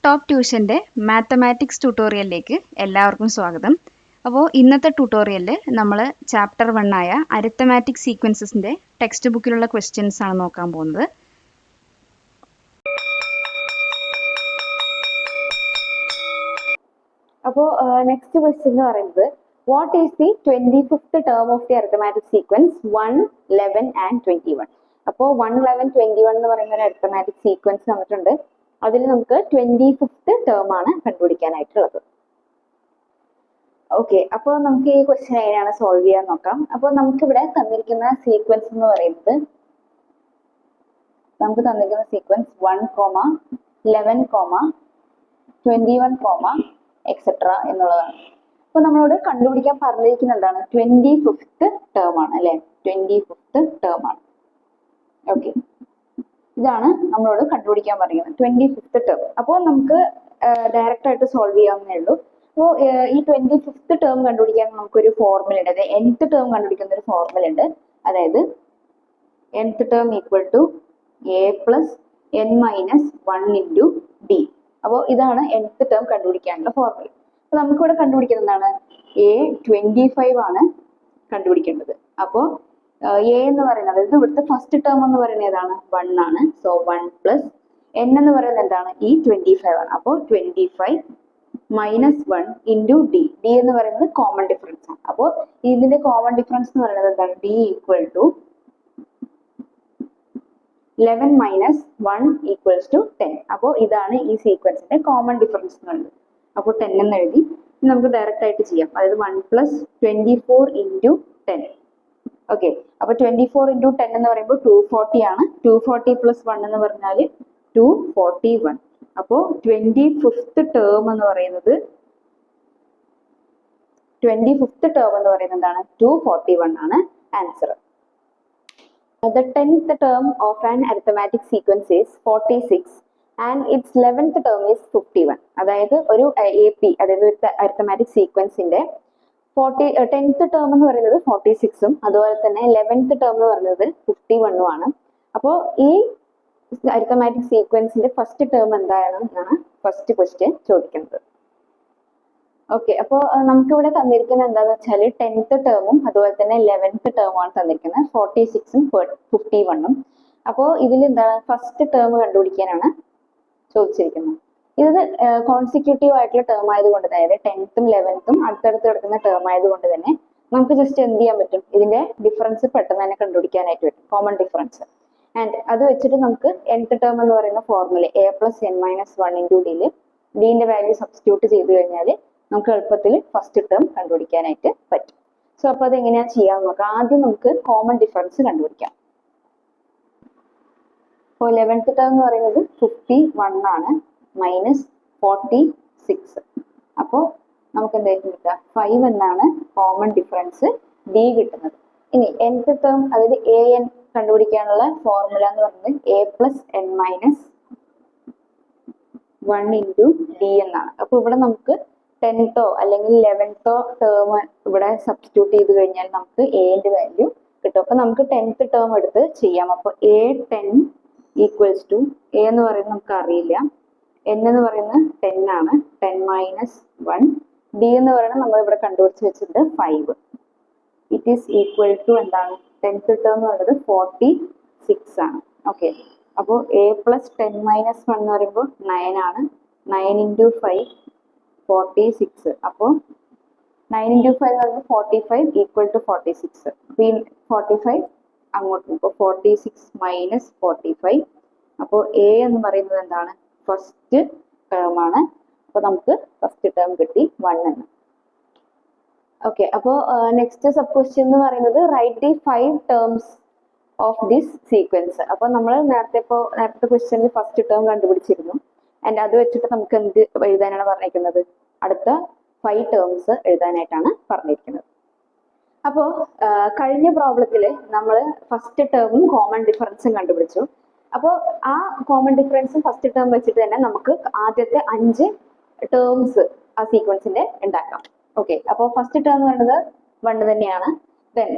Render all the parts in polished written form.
Top ട്യൂഷൻ്റെ mathematics ട്യൂട്ടോറിയലിലേക്ക് എല്ലാവർക്കും സ്വാഗതം. അപ്പോൾ ഇന്നത്തെ ട്യൂട്ടോറിയലിൽ നമ്മൾ ചാപ്റ്റർ 1 ആയ അരിത്തമാറ്റിക് സീക്വൻസസിൻ്റെ ടെക്സ്റ്റ് ബുക്കിലുള്ള ക്വസ്റ്റ്യൻസ് ആണ് നോക്കാൻ പോകുന്നത്. അപ്പോൾ നെക്സ്റ്റ് ക്വസ്റ്റ്യൻ എന്ന് പറയുന്നത് what is the 25th term of the arithmetic sequence 1, 11 and 21. അപ്പോൾ 1, 11, 21 എന്ന് പറയുന്ന ഒരു അരിത്തമാറ്റിക് സീക്വൻസ് തന്നിട്ടുണ്ട്. അതിൽ നമുക്ക് 25th ടേം ആണ് കണ്ടുപിടിക്കാനായിട്ടുള്ളത്. ഓക്കെ, അപ്പോൾ നമുക്ക് ഈ ക്വസ്റ്റ്യൻ എങ്ങനെയാണ് സോൾവ് ചെയ്യാൻ നോക്കാം. അപ്പോൾ നമുക്കിവിടെ തന്നിരിക്കുന്ന സീക്വൻസ് എന്ന് പറയുന്നത് 1, 11, 21, എക്സെട്ര എന്നുള്ളതാണ്. അപ്പൊ നമ്മളോട് കണ്ടുപിടിക്കാൻ പറഞ്ഞിരിക്കുന്ന എന്താണ്? 25th ടേം ആണ് അല്ലെ, 25th ടേം ആണ്. ഓക്കെ, ഇതാണ് നമ്മളോട് കണ്ടുപിടിക്കാൻ പറയുന്നത് 25th ടേം. അപ്പോൾ നമുക്ക് ഡയറക്റ്റ് ആയിട്ട് സോൾവ് ചെയ്യാവുന്നേ ഉള്ളൂ. അപ്പോൾ ഈ 25th ടേം കണ്ടുപിടിക്കാൻ നമുക്കൊരു ഫോർമുല ഉണ്ട്. അതായത് nth ടേം കണ്ടുപിടിക്കുന്ന ഒരു ഫോർമുല ഉണ്ട്. അതായത് nth term equal to a plus n minus 1 into d. അപ്പോൾ ഇതാണ് nth ടേം കണ്ടുപിടിക്കാനുള്ള ഫോർമുല. അപ്പൊ നമുക്കിവിടെ കണ്ടുപിടിക്കുന്നത് എന്താണ്? A25 ആണ് കണ്ടുപിടിക്കേണ്ടത്. അപ്പോൾ a എന്ന് പറയുന്നത്, അതായത് ഇവിടുത്തെ ഫസ്റ്റ് ടേം എന്ന് പറയുന്നത് ഏതാണ്? 1 ആണ്. സോ 1 പ്ലസ് n എന്ന് പറയുന്നത് എന്താണ്? ഈ 25 ആണ്. അപ്പോൾ 25 മൈനസ് 1 ഇൻറ്റു d. d എന്ന് പറയുന്നത് കോമൺ ഡിഫറൻസ് ആണ്. അപ്പോൾ ഇതിന്റെ കോമൺ ഡിഫറൻസ് എന്ന് പറയുന്നത് എന്താണ്? d equal to 11 minus 1 equals to 10. അപ്പോൾ ഇതാണ് ഈ സീക്വൻസിന്റെ കോമൺ ഡിഫറൻസ് എന്ന് പറയുന്നത്. അപ്പോൾ 10 എന്ന് എഴുതി നമുക്ക് ഡയറക്റ്റ് ആയിട്ട് ചെയ്യാം. അതായത് 1 പ്ലസ് 24 ഇൻറ്റു 10. ഓക്കെ, അപ്പോൾ 24 ഇൻറ്റു 10 എന്ന് പറയുമ്പോൾ 240 ആണ്. 240 പ്ലസ് 1 എന്ന് പറഞ്ഞാൽ 241. അപ്പോൾ 25th ടേം എന്ന് പറയുന്നത് എന്താണ്? 241 ആണ് answer. The 10th term of an arithmetic sequence is 46 and its 11th term is 51. അതായത് ഒരു AP, അതായത് ഒരു അരിത്തമാറ്റിക് സീക്വൻസിന്റെ 10th ടേം എന്ന് പറയുന്നത് 46ഉം അതുപോലെ തന്നെ 11th ടേം എന്ന് പറയുന്നത് 51ഉം ആണ്. അപ്പോൾ ഈ അരിത്തമാറ്റിക് സീക്വൻസിന്റെ ഫസ്റ്റ് ടേം എന്താണെന്നാണ് ഫസ്റ്റ് ക്വസ്റ്റ്യൻ ചോദിക്കുന്നത്. ഓക്കെ, അപ്പോൾ നമുക്കിവിടെ തന്നിരിക്കുന്നത് എന്താണെന്ന് വെച്ചാൽ 10th ടേമും അതുപോലെ തന്നെ 11th ടേമുമാണ് തന്നിരിക്കുന്നത്, 46ഉം 51ഉം. അപ്പോൾ ഇതിൽ എന്താണ്? ഫസ്റ്റ് ടേം കണ്ടുപിടിക്കാനാണ് ചോദിച്ചിരിക്കുന്നത്. ഇത് കോൺസിക്യൂട്ടീവ് ആയിട്ടുള്ള ടേം ആയതുകൊണ്ട്, അതായത് 10th 11th അടുത്തടുത്ത് കിടക്കുന്ന ടേം ആയതുകൊണ്ട് തന്നെ നമുക്ക് ജസ്റ്റ് എന്ത് ചെയ്യാൻ പറ്റും? ഇതിന്റെ ഡിഫറൻസ് പെട്ടെന്ന് തന്നെ കണ്ടുപിടിക്കാനായിട്ട് പറ്റും, കോമൺ ഡിഫറൻസ്. ആൻഡ് അത് വെച്ചിട്ട് നമുക്ക് nth ടേം എന്ന് പറയുന്ന formula a plus n minus 1 into ഡിയിൽ ഡിന്റെ വാല്യൂ സബ്സ്റ്റിറ്റ്യൂട്ട് ചെയ്ത് കഴിഞ്ഞാൽ നമുക്ക് എളുപ്പത്തിൽ ഫസ്റ്റ് ടേം കണ്ടുപിടിക്കാനായിട്ട് പറ്റും. സോ അപ്പോൾ അത് എങ്ങനെയാ ചെയ്യാന്ന് നോക്കാം. ആദ്യം നമുക്ക് കോമൺ ഡിഫറൻസ് കണ്ടുപിടിക്കാം. അപ്പോൾ 11th ടേം എന്ന് പറയുന്നത് 51 ആണ് മൈനസ് 46. അപ്പോൾ നമുക്ക് എന്തായിരിക്കും കിട്ടുക? 5 എന്നാണ് കോമൺ ഡിഫറൻസ് d കിട്ടുന്നത്. ഇനി nth ടേം, അതായത് an കണ്ടുപിടിക്കാനുള്ള ഫോർമുല എന്ന് പറയുന്നത് a plus n minus 1 into d എന്നാണ്. അപ്പോൾ ഇവിടെ നമുക്ക് 10th അല്ലെങ്കിൽ 11th ടേം ഇവിടെ സബ്സ്റ്റിറ്റ്യൂട്ട് ചെയ്ത് കഴിഞ്ഞാൽ നമുക്ക് എന്റെ വാല്യൂ കിട്ടും. അപ്പൊ നമുക്ക് 10th ടേം എടുത്ത് ചെയ്യാം. അപ്പോൾ a10 ഈക്വൽസ് ടു a എന്ന് പറയുന്നത് നമുക്ക് അറിയില്ല, n എന്ന് പറയുന്നത് 10 ആണ്, 10 മൈനസ് 1, d എന്ന് പറയുന്നത് നമ്മൾ ഇവിടെ കണ്ടുപിടിച്ച് വെച്ചിട്ടുണ്ട് 5. ഇറ്റ് ഈസ് ഈക്വൽ ടു എന്താണ്? 10th ടേം എന്ന് പറയുന്നത് 46 ആണ്. ഓക്കെ, അപ്പോൾ a പ്ലസ് 10 മൈനസ് 1 എന്ന് പറയുമ്പോൾ 9 ആണ്. 9 ഇൻറ്റു 5 46. അപ്പോൾ 9 ഇൻറ്റു 5 എന്ന് പറയുമ്പോൾ 45 ഈക്വൽ ടു 46. അപ്പോൾ ഈ 45 അങ്ങോട്ട്, ഇപ്പോൾ 46 മൈനസ് 45. അപ്പോൾ a എന്ന് പറയുന്നത് എന്താണ്? ഫസ്റ്റ് ടേം ആണ്. അപ്പോൾ നമുക്ക് ഫസ്റ്റ് ടേം കിട്ടി 1 എന്ന്. ഓക്കെ, അപ്പോൾ നെക്സ്റ്റ് സബ് ക്വസ്റ്റ്യൻ എന്ന് പറയുന്നത് write the 5 terms of this sequence. അപ്പോൾ നമ്മൾ നേരത്തെ ക്വസ്റ്റ്യനിൽ ഫസ്റ്റ് ടേം കണ്ടുപിടിച്ചിരുന്നു. ആൻഡ് അത് വെച്ചിട്ട് നമുക്ക് എന്ത് എഴുതാനാണ് പറഞ്ഞിരിക്കുന്നത്? അടുത്ത 5 ടേംസ് എഴുതാനായിട്ടാണ് പറഞ്ഞിരിക്കുന്നത്. അപ്പോൾ കഴിഞ്ഞ പ്രോബ്ലത്തിൽ നമ്മൾ ഫസ്റ്റ് ടേമും കോമൺ ഡിഫറൻസും കണ്ടുപിടിച്ചു. അപ്പോൾ ആ കോമൺ ഡിഫറൻസും ഫസ്റ്റ് ടേം വെച്ചിട്ട് തന്നെ നമുക്ക് ആദ്യത്തെ 5 ടേംസ് ആ സീക്വൻസിന്റെ ഉണ്ടാക്കാം. ഓക്കെ, അപ്പോൾ ഫസ്റ്റ് ടേം എന്ന് പറയുന്നത് 1 തന്നെയാണ്. ദെൻ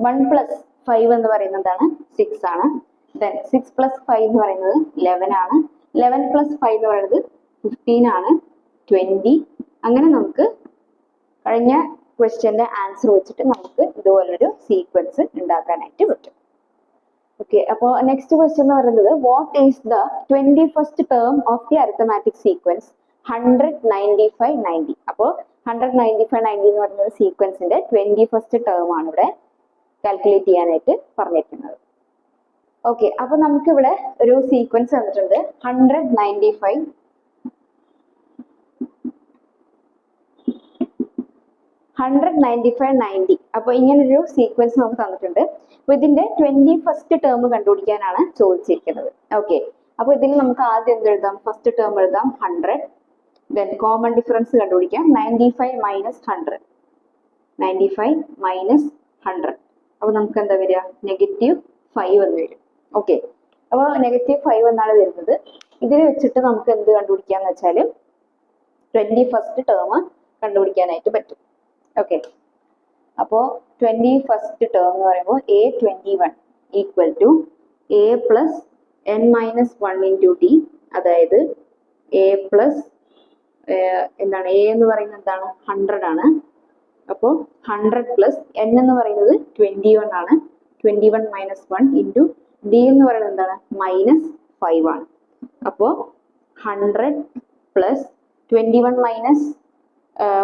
1 പ്ലസ് 5 എന്ന് പറയുന്നത് എന്താണ്? 6 ആണ്. ദെൻ 6 പ്ലസ് 5 എന്ന് പറയുന്നത് 11 ആണ്. 11 പ്ലസ് 5 എന്ന് പറയുന്നത് 15 ആണ്, 20. അങ്ങനെ നമുക്ക് കഴിഞ്ഞ ക്വസ്റ്റ്യന്റെ ആൻസർ വെച്ചിട്ട് നമുക്ക് ഇതുപോലൊരു സീക്വൻസ് ഉണ്ടാക്കാനായിട്ട് പറ്റും. ഓക്കെ, അപ്പോൾ നെക്സ്റ്റ് ക്വസ്റ്റ്യൻ എന്ന് പറയുന്നത് what is the 21st term of the arithmetic sequence 100, 95, 90. അപ്പോൾ 100, 95, 90 എന്ന് പറയുന്ന സീക്വൻസിന്റെ 21st ടേം ആണ് ഇവിടെ കാൽക്കുലേറ്റ് ചെയ്യാനായിട്ട് പറഞ്ഞിരിക്കുന്നത്. ഓക്കെ, അപ്പൊ നമുക്ക് ഇവിടെ ഒരു സീക്വൻസ് തന്നിട്ടുണ്ട് 100, 95, 90. അപ്പൊ ഇങ്ങനൊരു സീക്വൻസ് നമുക്ക് തന്നിട്ടുണ്ട്. അപ്പൊ ഇതിന്റെ 21st ടേം കണ്ടുപിടിക്കാനാണ് ചോദിച്ചിരിക്കുന്നത്. ഓക്കെ, അപ്പൊ ഇതിൽ നമുക്ക് ആദ്യം എന്ത് എഴുതാം? ഫസ്റ്റ് ടേം എഴുതാം 100. ദെൻ കോമൺ ഡിഫറൻസ് കണ്ടുപിടിക്കാം. 95 മൈനസ് 100. 95 മൈനസ് 100. അപ്പൊ നമുക്ക് എന്താ വരിക? -5 എന്ന് വരും. ഓക്കെ, അപ്പൊ -5 എന്നാണ് വരുന്നത്. ഇതിൽ വെച്ചിട്ട് നമുക്ക് എന്ത് കണ്ടുപിടിക്കാന്ന് വെച്ചാൽ 21st ടേം കണ്ടുപിടിക്കാനായിട്ട് പറ്റും. ഓക്കെ, അപ്പോ 21st ടേം എന്ന് പറയുമ്പോൾ A21 equal to A plus n minus 1 into D, അതായത് A പ്ലസ് എന്താണ് A എന്ന് പറയുന്നത് എന്താണ്? 100 ആണ്. അപ്പോൾ 100 പ്ലസ് n എന്ന് പറയുന്നത് 21 ആണ്. 21 മൈനസ് 1 ഇൻറ്റു D എന്ന് പറയുന്നത് എന്താണ്? -5 ആണ്. അപ്പോൾ 100 പ്ലസ് 21 മൈനസ്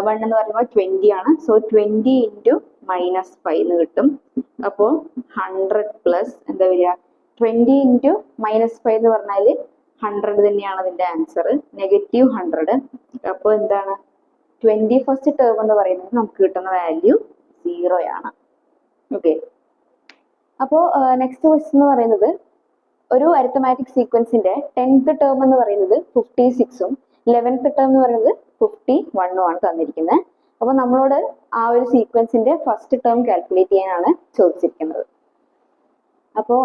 1 എന്ന് പറയുമ്പോൾ 20 ആണ്. സോ 20 ഇൻറ്റു -5 എന്ന് കിട്ടും. അപ്പോൾ 100 പ്ലസ് എന്താ വരിക? 20 ഇൻറ്റു -5 എന്ന് പറഞ്ഞാൽ 100 തന്നെയാണ് അതിന്റെ ആൻസർ, -100. അപ്പോൾ എന്താണ്? 21st ടേം എന്ന് പറയുന്നത് നമുക്ക് കിട്ടുന്ന വാല്യൂ 0 ആണ്. ഓക്കെ, അപ്പോൾ നെക്സ്റ്റ് ക്വസ്റ്റ്യൻ എന്ന് പറയുന്നത് ഒരു അരിത്തമാറ്റിക് സീക്വൻസിന്റെ 10th ടേം എന്ന് പറയുന്നത് 56ഉം 11th ടേം എന്ന് പറയുന്നത് 51ഉം ആണ് തന്നിരിക്കുന്നത്. അപ്പോൾ നമ്മളോട് ആ ഒരു സീക്വൻസിന്റെ ഫസ്റ്റ് ടേം കാൽക്കുലേറ്റ് ചെയ്യാനാണ് ചോദിച്ചിരിക്കുന്നത്. അപ്പോൾ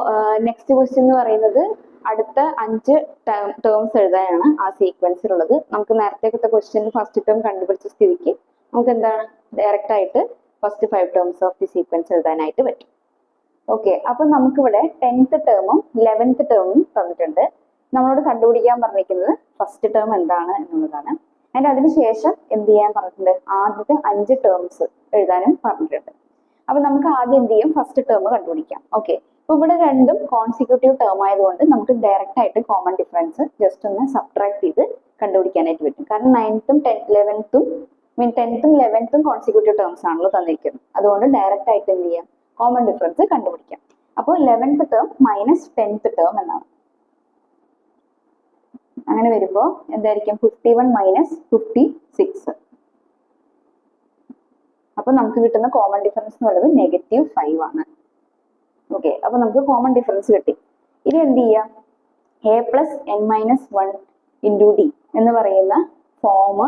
നെക്സ്റ്റ് ക്വസ്റ്റ്യൻ എന്ന് പറയുന്നത് അടുത്ത 5 ടേംസ് എഴുതാനാണ് ആ സീക്വൻസിലുള്ളത്. നമുക്ക് നേരത്തെ ക്വസ്റ്റ്യനിൽ ഫസ്റ്റ് ടേം കണ്ടുപിടിച്ച സ്ഥിതിക്ക് നമുക്ക് എന്താണ് ഡയറക്റ്റ് ആയിട്ട് first 5 terms of the sequence എഴുതാനായിട്ട് പറ്റും. ഓക്കെ, അപ്പൊ നമുക്കിവിടെ 10th ടേമും 11th ടേമും തന്നിട്ടുണ്ട്. നമ്മളോട് കണ്ടുപിടിക്കാൻ പറഞ്ഞിരിക്കുന്നത് ഫസ്റ്റ് ടേം എന്താണ് എന്നുള്ളതാണ്. അതിന് അതിനുശേഷം എന്ത് ചെയ്യാൻ പറഞ്ഞിട്ടുണ്ട്? ആദ്യത്തെ 5 ടേംസ് എഴുതാനും പറഞ്ഞിട്ടുണ്ട്. അപ്പൊ നമുക്ക് ആദ്യം എന്ത് ചെയ്യും? ഫസ്റ്റ് ടേം കണ്ടുപിടിക്കാം. ഓക്കെ, അപ്പൊ ഇവിടെ രണ്ടും കോൺസിക്യൂട്ടീവ് ടേം ആയതുകൊണ്ട് നമുക്ക് ഡയറക്റ്റ് ആയിട്ട് കോമൺ ഡിഫറൻസ് ജസ്റ്റ് ഒന്ന് സബ്ട്രാക്ട് ചെയ്ത് കണ്ടുപിടിക്കാനായിട്ട് പറ്റും. കാരണം 9th-ഉം 11th-ഉം 10th-ഉം 11th-ഉം കോൺസിക്യൂട്ടീവ് ടേംസ് ആണല്ലോ തന്നിരിക്കുന്നത്. അതുകൊണ്ട് ഡയറക്റ്റ് ആയിട്ട് എന്ത് ചെയ്യാം? കോമൺ ഡിഫറൻസ് കണ്ടുപിടിക്കാം. അപ്പോൾ 11th term minus 10th term എന്നാണ്. അങ്ങനെ വരുമ്പോൾ എന്തായിരിക്കും? 51 മൈനസ് 56. അപ്പൊ നമുക്ക് കിട്ടുന്ന കോമൺ ഡിഫറൻസ് എന്ന് പറയുന്നത് -5 ആണ്. ഓക്കെ, അപ്പൊ നമുക്ക് കോമൺ ഡിഫറൻസ് കിട്ടി. ഇനി എന്ത് ചെയ്യാം? A plus n minus 1 into D എന്ന് പറയുന്ന ഫോം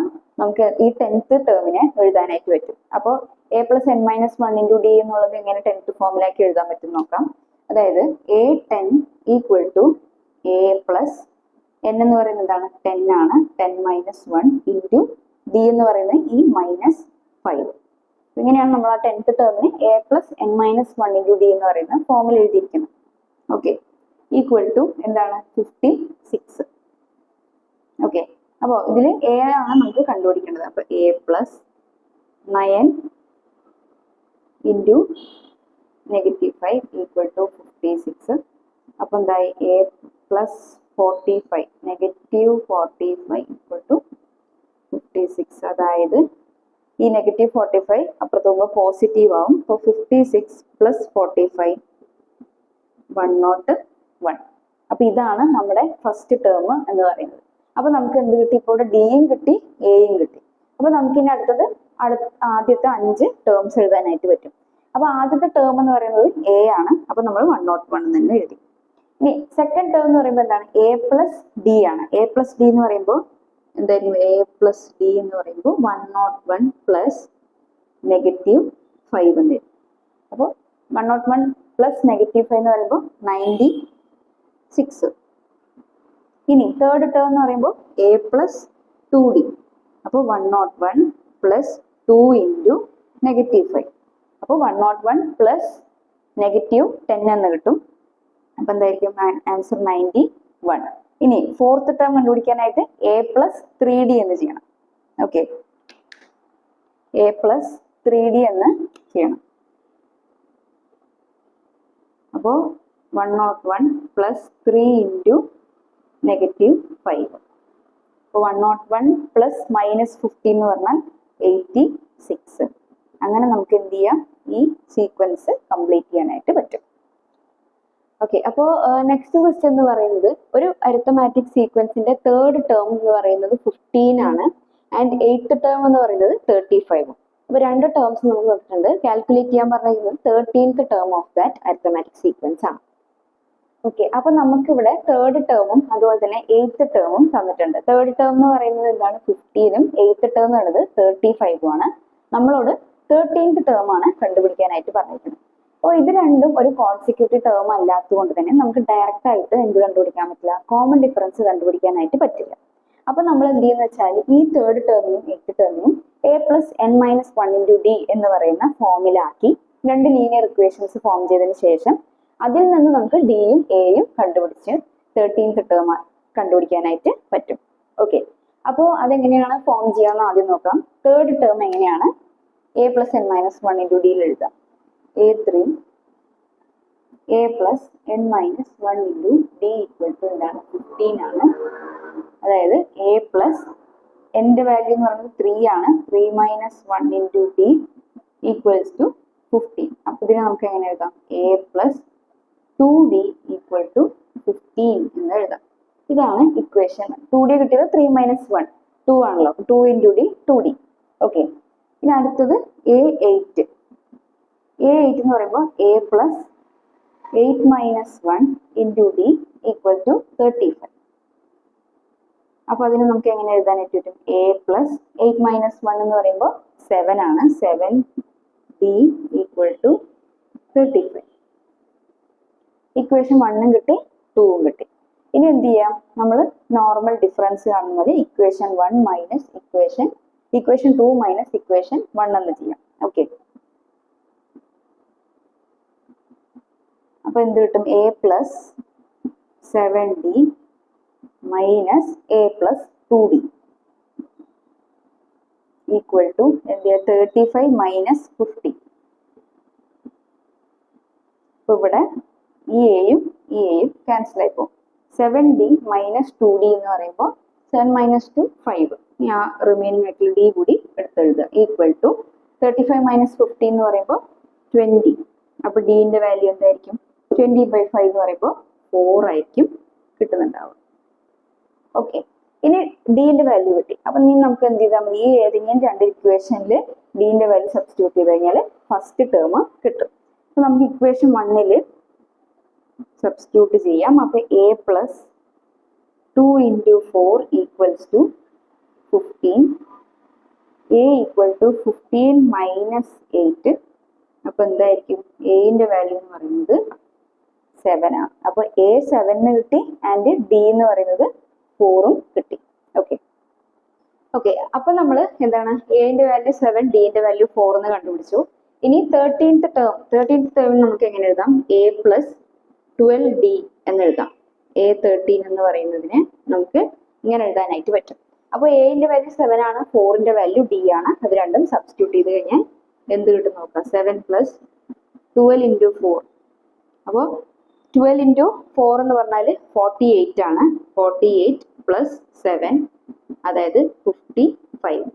നമുക്ക് ഈ 10th ടേമിനെ എഴുതാനായിട്ട് പറ്റും. അപ്പോൾ A plus n minus 1 into D എന്നുള്ളത് എങ്ങനെ 10th ഫോമിലാക്കി എഴുതാൻ പറ്റും നോക്കാം. അതായത് A10 equal to A plus n എന്ന് പറയുന്നത് എന്താണ്? 10 ആണ്. 10 മൈനസ് 1 ഇൻറ്റു D എന്ന് പറയുന്നത് ഈ -5. ഇങ്ങനെയാണ് നമ്മൾ ആ 10th ടേമിന് A plus n minus 1 into D എന്ന് പറയുന്ന ഫോമിൽ എഴുതിയിരിക്കുന്നത്. ഓക്കെ, ഈക്വൽ ടു എന്താണ്? 56. ഓക്കെ, അപ്പോൾ ഇതിൽ A ആണ് നമുക്ക് കണ്ടുപിടിക്കേണ്ടത്. അപ്പോൾ A plus 9 into -5 equal to 56. അപ്പോൾ എന്തായി? A plus 45 -45 equal to 56. അതായത് ഈ -45 അപ്പുറത്ത് പോകുമ്പോൾ പോസിറ്റീവ് ആവും. അപ്പോൾ 56 പ്ലസ് 45 101. അപ്പൊ ഇതാണ് നമ്മുടെ ഫസ്റ്റ് ടേം എന്ന് പറയുന്നത്. അപ്പൊ നമുക്ക് എന്ത് കിട്ടി? ഇപ്പോൾ ഡിയും കിട്ടി, എയും കിട്ടി. അപ്പൊ നമുക്ക് ഇനി ആദ്യത്തെ 5 ടേംസ് എഴുതാനായിട്ട് പറ്റും. അപ്പൊ ആദ്യത്തെ ടേം എന്ന് പറയുന്നത് എ ആണ്. അപ്പൊ നമ്മൾ 101 തന്നെ എഴുതി. ഇനി സെക്കൻഡ് ടേം എന്ന് പറയുമ്പോൾ എന്താണ്? എ പ്ലസ് ഡി ആണ്. എ പ്ലസ് ഡി എന്ന് പറയുമ്പോൾ എന്തായാലും എ പ്ലസ് ഡി എന്ന് പറയുമ്പോൾ 101 പ്ലസ് -5 എന്ന് വരും. അപ്പോൾ 101 പ്ലസ് -5 എന്ന് പറയുമ്പോൾ 96. ഇനി തേർഡ് ടേം എന്ന് പറയുമ്പോൾ എ പ്ലസ് 2d. അപ്പോൾ 101 പ്ലസ് 2 ഇൻറ്റു -5. അപ്പോൾ 101 പ്ലസ് -10 എന്ന് കിട്ടും. അപ്പം എന്തായിരിക്കും ആൻസർ? 91. ഇനി ഫോർത്ത് ടേം കണ്ടുപിടിക്കാനായിട്ട് a പ്ലസ് 3d എന്ന് ചെയ്യണം. ഓക്കെ, a പ്ലസ് 3d എന്ന് ചെയ്യണം. അപ്പോൾ 101 പ്ലസ് 3 ഇൻറ്റു -5. അപ്പോൾ 101 പ്ലസ് -15 എന്ന് പറഞ്ഞാൽ 86. അങ്ങനെ നമുക്ക് എന്ത് ചെയ്യാം, ഈ സീക്വൻസ് കംപ്ലീറ്റ് ചെയ്യാനായിട്ട് പറ്റും. ഓക്കെ, അപ്പോൾ നെക്സ്റ്റ് ക്വസ്റ്റ്യൻ എന്ന് പറയുന്നത് ഒരു അരിത്തമാറ്റിക് സീക്വൻസിന്റെ തേർഡ് ടേം എന്ന് പറയുന്നത് 15 ആണ് ആൻഡ് 8th ടേം എന്ന് പറയുന്നത് 35. അപ്പോൾ രണ്ട് ടേംസ് നമുക്ക് തന്നിട്ടുണ്ട്. കാൽക്കുലേറ്റ് ചെയ്യാൻ പറഞ്ഞിരിക്കുന്നത് 13th term of that arithmetic sequence ആണ്. ഓക്കെ, അപ്പൊ നമുക്കിവിടെ തേർഡ് ടേമും അതുപോലെ തന്നെ 8th ടേമും തന്നിട്ടുണ്ട്. തേർഡ് ടേം എന്ന് പറയുന്നത് എന്താണ്, 15ഉം 8th ടേം എന്ന് പറയുന്നത് 35ഉം ആണ്. നമ്മളോട് 13th ടേം ആണ് കണ്ടുപിടിക്കാനായിട്ട് പറഞ്ഞിരിക്കുന്നത്. അപ്പോൾ ഇത് രണ്ടും ഒരു കോൺസിക്യൂട്ടീവ് ടേം അല്ലാത്തത് കൊണ്ട് തന്നെ നമുക്ക് ഡയറക്റ്റ് ആയിട്ട് എന്ത് കണ്ടുപിടിക്കാൻ പറ്റില്ല, കോമൺ ഡിഫറൻസ് കണ്ടുപിടിക്കാനായിട്ട് പറ്റില്ല. അപ്പൊ നമ്മൾ എന്ത് ചെയ്യുന്ന വെച്ചാൽ ഈ തേർഡ് ടേമിനും 8th ടേമിനും a plus n minus 1 into d എന്ന് പറയുന്ന ഫോമിലാക്കി രണ്ട് ലീനിയർ ഇക്വേഷൻസ് ഫോം ചെയ്തതിന് ശേഷം അതിൽ നിന്ന് നമുക്ക് ഡിയും എയും കണ്ടുപിടിച്ച് 13th ടേം കണ്ടുപിടിക്കാനായിട്ട് പറ്റും. ഓക്കെ, അപ്പോൾ അതെങ്ങനെയാണ് ഫോം ചെയ്യാമെന്ന് ആദ്യം നോക്കാം. തേർഡ് ടേം എങ്ങനെയാണ് a plus n minus 1 into ഡിയിൽ എഴുതാം. a3 a plus n minus 1 into d equal to എന്താണ്, 15 ആണ്. അതായത് a പ്ലസ് എൻ്റെ വാല്യൂ എന്ന് പറയുന്നത് 3 ആണ്. 3 minus 1 into d equals to 15. അപ്പോൾ ഇതിനെ നമുക്ക് എങ്ങനെ എഴുതാം, a plus 2d equal to 15 എന്ന് എഴുതാം. ഇതാണ് ഇക്വേഷൻ. 2d കിട്ടിയത് 3 മൈനസ് 1 2 ആണല്ലോ, 2 ഇൻറ്റു ഡി 2d. ഓക്കെ, ഇനി അടുത്തത് a8. a8 എന്ന് പറയുമ്പോൾ a plus 8 minus 1 into d equal to 35. അപ്പോൾ അതിന് നമുക്ക് എങ്ങനെ എഴുതാനായിട്ട് പറ്റും, a പ്ലസ് 8 മൈനസ് 1 എന്ന് പറയുമ്പോൾ 7 ആണ്. 7d equal to 35. ഇക്വേഷൻ 1ഉം കിട്ടി 2ഉം കിട്ടി. ഇനി എന്ത് ചെയ്യാം, നമ്മൾ നോർമൽ ഡിഫറൻസ് കാണുന്നത് equation 1 minus equation 2 minus equation 1 എന്ന് ചെയ്യാം. ഓക്കെ, അപ്പൊ എന്ത് കിട്ടും, a plus 7d minus a plus 2d equal to എന്ത് ചെയ്യാം, 35 മൈനസ് 50. അപ്പൊ ഇവിടെ ഈ എയും ക്യാൻസൽ ആയി പോകും. 7d മൈനസ് 2d എന്ന് പറയുമ്പോൾ 7 മൈനസ് 2 5. ആ റിമൈനിങ് ആയിട്ടുള്ള ഡി കൂടി എടുത്തെഴുതുക ഈക്വൽ ടു 35 മൈനസ് 50 എന്ന് പറയുമ്പോൾ 20. അപ്പോൾ ഡിന്റെ വാല്യൂ എന്തായിരിക്കും, 20/5 എന്ന് പറയുമ്പോൾ 4 ആയിരിക്കും കിട്ടുന്നുണ്ടാവുക. ഓക്കെ, ഇനി ഡിന്റെ വാല്യൂ കിട്ടി. അപ്പൊ ഇനി നമുക്ക് എന്ത് ചെയ്താൽ മതി, ഈ ഏതെങ്കിലും രണ്ട് ഇക്വേഷനിൽ ഡിന്റെ വാല്യൂ സബ്സ്റ്റിറ്റ്യൂട്ട് ചെയ്ത് കഴിഞ്ഞാൽ ഫസ്റ്റ് ടേം കിട്ടും. അപ്പൊ നമുക്ക് ഇക്വേഷൻ 1ൽ സബ്സ്റ്റിറ്റ്യൂട്ട് ചെയ്യാം. അപ്പൊ a plus 2 into 4 equals to 15. a equal to 15 minus 8. അപ്പൊ എന്തായിരിക്കും, എന്റെ വാല്യൂ എന്ന് പറയുന്നത് 7 ആണ്. അപ്പൊ a 7 കിട്ടി ആൻഡ് d എന്ന് പറയുന്നത് 4ഉം കിട്ടി. ഓക്കെ, അപ്പൊ നമ്മൾ എന്താണ്, എന്റെ വാല്യൂ 7 ഡിന്റെ വാല്യൂ 4 എന്ന് കണ്ടുപിടിച്ചു. ഇനി 13th ടേം നമുക്ക് എങ്ങനെ എഴുതാം, a പ്ലസ് 12d എന്ന് എഴുതാം. a13 എന്ന് പറയുന്നതിനെ നമുക്ക് ഇങ്ങനെ എഴുതാനായിട്ട് പറ്റും. അപ്പോൾ എന്റെ വാല്യൂ 7 ആണ്, 4ന്റെ വാല്യൂ d ആണ്. അത് രണ്ടും സബ്സ്റ്റിറ്റ്യൂട്ട് ചെയ്ത് കഴിഞ്ഞാൽ എന്ത് കിട്ടും നോക്കാം, 7 പ്ലസ് 12 ഇൻറ്റു 4. അപ്പോൾ 12 ഇൻറ്റു 4 എന്ന് പറഞ്ഞാൽ 48 ആണ്. 48 പ്ലസ് 7 അതായത് 55.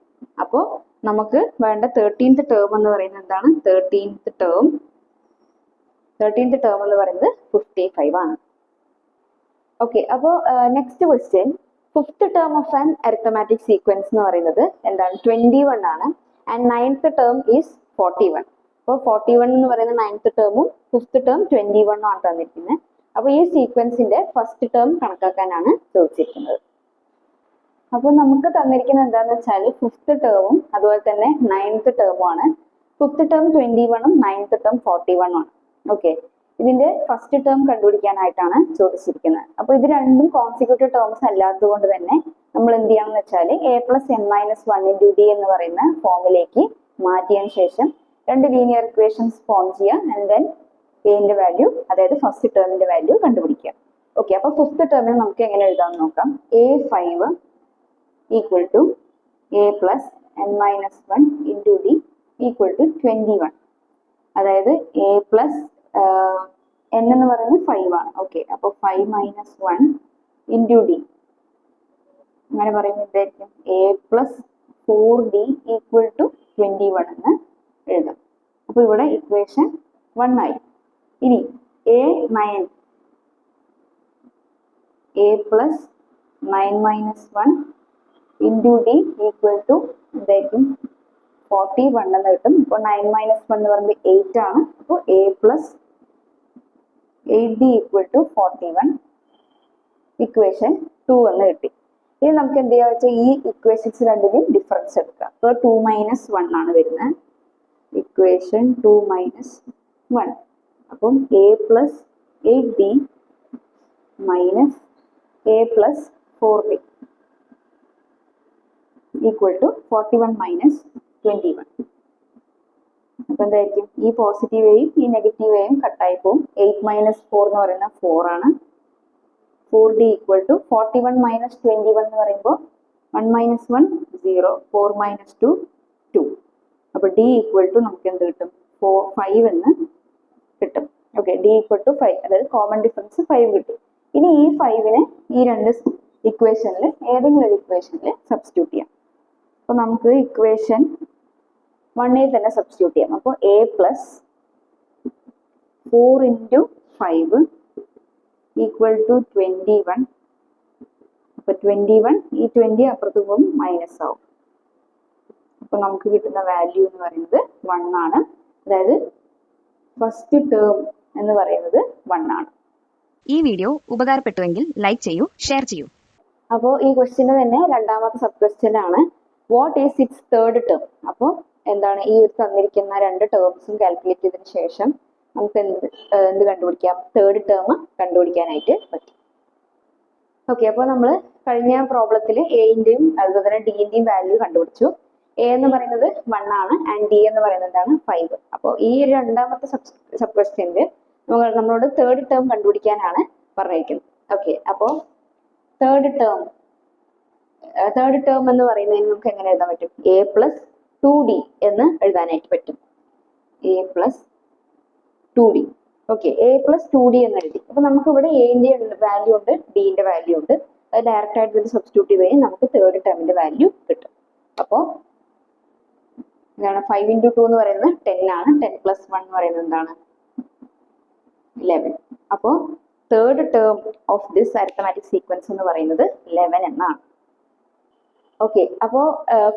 അപ്പോൾ നമുക്ക് വേണ്ട 13th ടേം എന്ന് പറയുന്നത് എന്താണ്, 13th ടേം എന്ന് പറയുന്നത് 55 ആണ്. ഓക്കെ, അപ്പോൾ next question, 5th term of an arithmetic sequence എന്ന് പറയുന്നത് എന്താണ്, 21 ആണ്. And 9th term is 41. അപ്പോൾ 41 എന്ന് പറയുന്ന 9th ടേമും 5th ടേം 21 ആണ് തന്നിരിക്കുന്നത്. അപ്പോൾ ഈ സീക്വൻസിന്റെ ഫസ്റ്റ് ടേം കണക്കാക്കാനാണ് ചോദിച്ചിരിക്കുന്നത്. അപ്പോൾ നമുക്ക് തന്നിരിക്കുന്നത് എന്താണെന്ന് വെച്ചാൽ 5th ടേമും അതുപോലെ തന്നെ 9th ടേമും ആണ്. 5th ടേം 21ഉം 9th ടേം 41 ആണ്. ഓക്കെ, ഇതിന്റെ ഫസ്റ്റ് ടേം കണ്ടുപിടിക്കാനായിട്ടാണ് ചോദിച്ചിരിക്കുന്നത്. അപ്പോൾ ഇത് രണ്ടും കോൺസിക്യൂട്ടീവ് ടേംസ് അല്ലാത്തത് കൊണ്ട് തന്നെ നമ്മൾ എന്ത് ചെയ്യണമെന്ന് വെച്ചാൽ a plus n minus 1 into d എന്ന് പറയുന്ന ഫോമിലേക്ക് മാറ്റിയതിന് ശേഷം രണ്ട് ലീനിയർ ഇക്വേഷൻസ് ഫോം ചെയ്യുക ആൻഡ് ദെൻ എന്റെ വാല്യൂ, അതായത് ഫസ്റ്റ് ടേമിന്റെ വാല്യൂ കണ്ടുപിടിക്കുക. ഓക്കെ, അപ്പൊ ഫിഫ്ത്ത് ടേമിന് നമുക്ക് എങ്ങനെ എഴുതാമെന്ന് നോക്കാം. A5 equal to A plus n-1 into D equal to 21. അതായത് A പ്ലസ് n എന്ന് പറയുന്നത് 5 ആണ്. ഓക്കെ, അപ്പോൾ 5 മൈനസ് 1 ഇൻറ്റു D അങ്ങനെ പറയുമ്പോൾ എന്തായിരിക്കും? A plus 4D equal to 21 എന്ന് എഴുതാം. അപ്പൊ ഇവിടെ ഇക്വേഷൻ 1 ആയി. ഇനി A9 A plus 9 minus 1 into D equal to എന്തായിരിക്കും? 41 എന്ന് കിട്ടും. ഇപ്പോൾ 9 മൈനസ് 1 എന്ന് പറയുമ്പോൾ 8 ആണ്. അപ്പോൾ A plus 8D equal to 41 equation 2 എന്ന് കിട്ടി. ഇനി നമുക്ക് എന്ത് ചെയ്യാ വെച്ചാൽ ഈ ഇക്വേഷൻസ് രണ്ടിനും ഡിഫറൻസ് എടുക്കാം. അപ്പോൾ 2 മൈനസ് 1 ആണ് വരുന്നത്. Equation 2 minus 1. അപ്പം A plus 8D minus A plus 4D equal to 41 minus 21. അപ്പൊ എന്തായിരിക്കും? ഈ പോസിറ്റീവേയും ഈ നെഗറ്റീവേയും കട്ടായി പോകും. 8 മൈനസ് 4 എന്ന് പറയുന്നത് 4 ആണ്. 4D ഈക്വൽ ടു 41 മൈനസ് 21 എന്ന് പറയുമ്പോൾ 1 മൈനസ് 1 0, 4 മൈനസ് 2 2. അപ്പൊ D ഈക്വൽ ടു നമുക്ക് എന്ത് കിട്ടും? 5 എന്ന് കിട്ടും. ഓക്കെ, D ഈക്വൽ ടു 5, അതായത് കോമൺ ഡിഫറൻസ് 5 കിട്ടും. ഇനി ഈ 5നെ ഈ രണ്ട് ഇക്വേഷനിൽ ഏതെങ്കിലും ഒരു ഇക്വേഷനിൽ സബ്സ്റ്റിറ്റ്യൂട്ട് ചെയ്യാം. അപ്പൊ നമുക്ക് ഇക്വേഷൻ 1ൽ തന്നെ സബ്സ്റ്റിറ്റ്യൂട്ട് ചെയ്യാം. അപ്പോൾ A plus 4 into 5 equal to 21. അപ്പൊ 21 ഈ 20 അപ്പുറത്ത് പോകും മൈനസ് ആവും. അപ്പൊ നമുക്ക് കിട്ടുന്ന വാല്യൂ എന്ന് പറയുന്നത് 1 ആണ്. അതായത് ഫസ്റ്റ് ടേം എന്ന് പറയുന്നത് 1 ആണ്. ഈ വീഡിയോ ഉപകാരപ്പെട്ടുവെങ്കിൽ ലൈക്ക് ചെയ്യൂ, ഷെയർ ചെയ്യൂ. അപ്പോൾ ഈ ക്വസ്റ്റ്യന് തന്നെ രണ്ടാമത്തെ സബ് ക്വസ്റ്റ്യൻ ആണ്, what is it's third term. അപ്പോൾ എന്താണ് ഈ ഒരു തന്നിരിക്കുന്ന രണ്ട് ടേംസും കാൽക്കുലേറ്റ് ചെയ്തതിന് ശേഷം നമുക്ക് എന്ത് കണ്ടുപിടിക്കാം? തേർഡ് ടേം കണ്ടുപിടിക്കാനായിട്ട് പറ്റും. ഓക്കെ, അപ്പോൾ നമ്മൾ കഴിഞ്ഞ പ്രോബ്ലത്തിൽ എൻ്റെയും അതുപോലെ തന്നെ ഡിൻ്റെയും വാല്യൂ കണ്ടുപിടിച്ചു. എ എന്ന് പറയുന്നത് 1 ആണ് ആൻഡ് ഡി എന്ന് പറയുന്നത് 5. അപ്പോൾ ഈ രണ്ടാമത്തെ സബ് ക്വസ്റ്റ്യനിൽ നമ്മളോട് തേർഡ് ടേം കണ്ടുപിടിക്കാനാണ് പറഞ്ഞിരിക്കുന്നത്. ഓക്കെ, അപ്പോൾ തേർഡ് ടേം എന്ന് പറയുന്നതിന് നമുക്ക് എങ്ങനെ എഴുതാൻ പറ്റും? A പ്ലസ് 2D എന്ന് എഴുതാനായിട്ട് പറ്റും. A plus 2D. Okay, A plus 2D എന്ന് എഴുതി. അപ്പൊ നമുക്ക് ഇവിടെ എന്റെ വാല്യൂ ഉണ്ട്, ഡിന്റെ വാല്യൂ ഉണ്ട്. അത് ഡയറക്റ്റ് ആയിട്ട് ഇത് സബ്സ്റ്റിറ്റ്യൂട്ട് ചെയ്യുകയും നമുക്ക് തേർഡ് ടേമിന്റെ വാല്യൂ കിട്ടും. അപ്പോൾ ഇതാണ് 5 ഇൻറ്റു 2 എന്ന് പറയുന്നത് 10 ആണ്. 10 പ്ലസ് 1 എന്ന് പറയുന്നത് എന്താണ്? 11. അപ്പോൾ third term of this arithmetic sequence എന്ന് പറയുന്നത് 11 എന്നാണ്. ഓക്കെ, അപ്പോൾ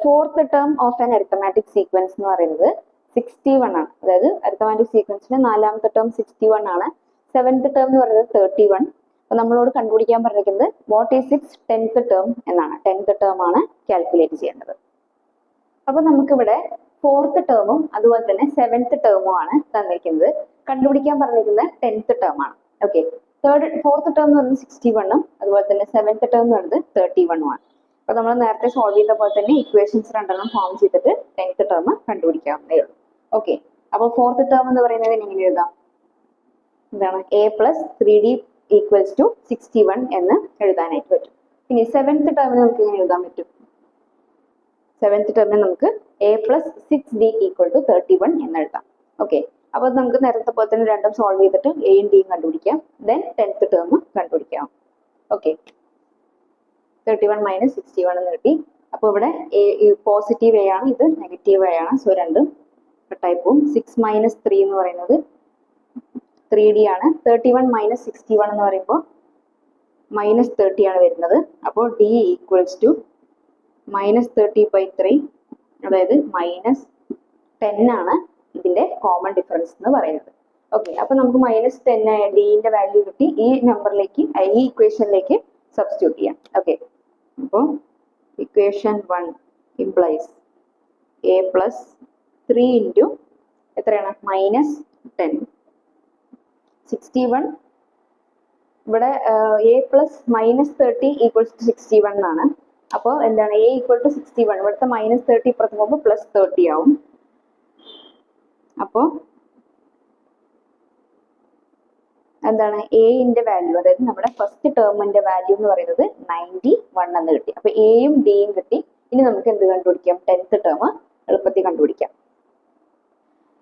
fourth term of an arithmetic sequence എന്ന് പറയുന്നത് 61 ആണ്. അതായത് അരിത്തമാറ്റിക് സീക്വൻസിന്റെ നാലാമത്തെ ടേം 61 ആണ്. സെവൻത്ത് ടേം എന്ന് പറയുന്നത് 31. അപ്പോൾ നമ്മളോട് കണ്ടുപിടിക്കാൻ പറഞ്ഞിരിക്കുന്നത് what is it's 10th term എന്നാണ്. 10th ടേം ആണ് കാൽക്കുലേറ്റ് ചെയ്യേണ്ടത്. അപ്പോൾ നമുക്കിവിടെ ഫോർത്ത് ടേമും അതുപോലെ തന്നെ സെവൻത്ത് ടേമും ആണ് തന്നിരിക്കുന്നത്. കണ്ടുപിടിക്കാൻ പറഞ്ഞിരിക്കുന്നത് 10th ടേം ആണ്. ഓക്കെ, ഫോർത്ത് ടേം എന്ന് പറയുന്നത് 61ഉം അതുപോലെ തന്നെ സെവൻത്ത് ടേം എന്ന് പറയുന്നത് 31ഉം ആണ്. അപ്പൊ നമ്മൾ നേരത്തെ സോൾവ് ചെയ്ത പോലെ തന്നെ ഇക്വേഷൻസ് രണ്ടെണ്ണം ഫോം ചെയ്തിട്ട് 10th ടേം കണ്ടുപിടിക്കാവുന്നേ ഉള്ളൂ. ഓക്കെ, അപ്പോൾ ഫോർത്ത് ടേം എന്ന് പറയുന്നത് എങ്ങനെ എഴുതാം? എന്താണ്? A plus 3D equals to 61 എന്ന് എഴുതാനായിട്ട് പറ്റും. ഇനി സെവൻത്ത് ടേമിന് നമുക്ക് എങ്ങനെ എഴുതാൻ പറ്റും? സെവൻത്ത് ടേമിന് നമുക്ക് A plus 6D equal to 31 എന്ന് എഴുതാം. ഓക്കെ, അപ്പോൾ നമുക്ക് നേരത്തെ പോലെ തന്നെ രണ്ടും സോൾവ് ചെയ്തിട്ട് എയും ഡിയും കണ്ടുപിടിക്കാം. ദെൻ 10th ടേം കണ്ടുപിടിക്കാം. ഓക്കെ, 31 മൈനസ് 61 എന്ന് കിട്ടി. അപ്പോൾ ഇവിടെ പോസിറ്റീവ് എ ആണ്, ഇത് നെഗറ്റീവ് എ ആണ്. സോ രണ്ടും കട്ടായി പോവും. 6 മൈനസ് 3 എന്ന് പറയുന്നത് 3D ആണ്. 31 മൈനസ് 61 എന്ന് പറയുമ്പോൾ മൈനസ് 30 ആണ് വരുന്നത്. അപ്പോൾ D ഈക്വൽസ് ടു മൈനസ് 30/3, അതായത് മൈനസ് 10 ആണ് ഇതിന്റെ കോമൺ ഡിഫറൻസ് എന്ന് പറയുന്നത്. ഓക്കെ, അപ്പൊ നമുക്ക് മൈനസ് 10 ഡിന്റെ വാല്യൂ കിട്ടി. ഈ നമ്പറിലേക്ക് ഈ ഇക്വേഷനിലേക്ക് സബ്സ്റ്റിറ്റ്യൂട്ട് ചെയ്യാം. ഓക്കെ, അപ്പോൾ equation 1 implies A plus 3 into എത്രയാണ്? മൈനസ് 10. 61 ഇവിടെ A plus minus 30 equals to 61 എന്നാണ്. അപ്പോൾ എന്താണ്? A ഈക്വൽ ടു 61, ഇവിടുത്തെ മൈനസ് 30 ഇപ്പുറത്ത് പോകുമ്പോൾ പ്ലസ് 30 ആവും. അപ്പോൾ എന്താണ് എന്റെ വാല്യൂ, അതായത് നമ്മുടെ ഫസ്റ്റ് ടേമിന്റെ വാല്യൂ എന്ന് പറയുന്നത് 91 എന്ന് കിട്ടി. അപ്പൊ എയും ഡിയും കിട്ടി. ഇനി നമുക്ക് എന്ത് കണ്ടുപിടിക്കാം? 10th ടേം എളുപ്പത്തിൽ കണ്ടുപിടിക്കാം.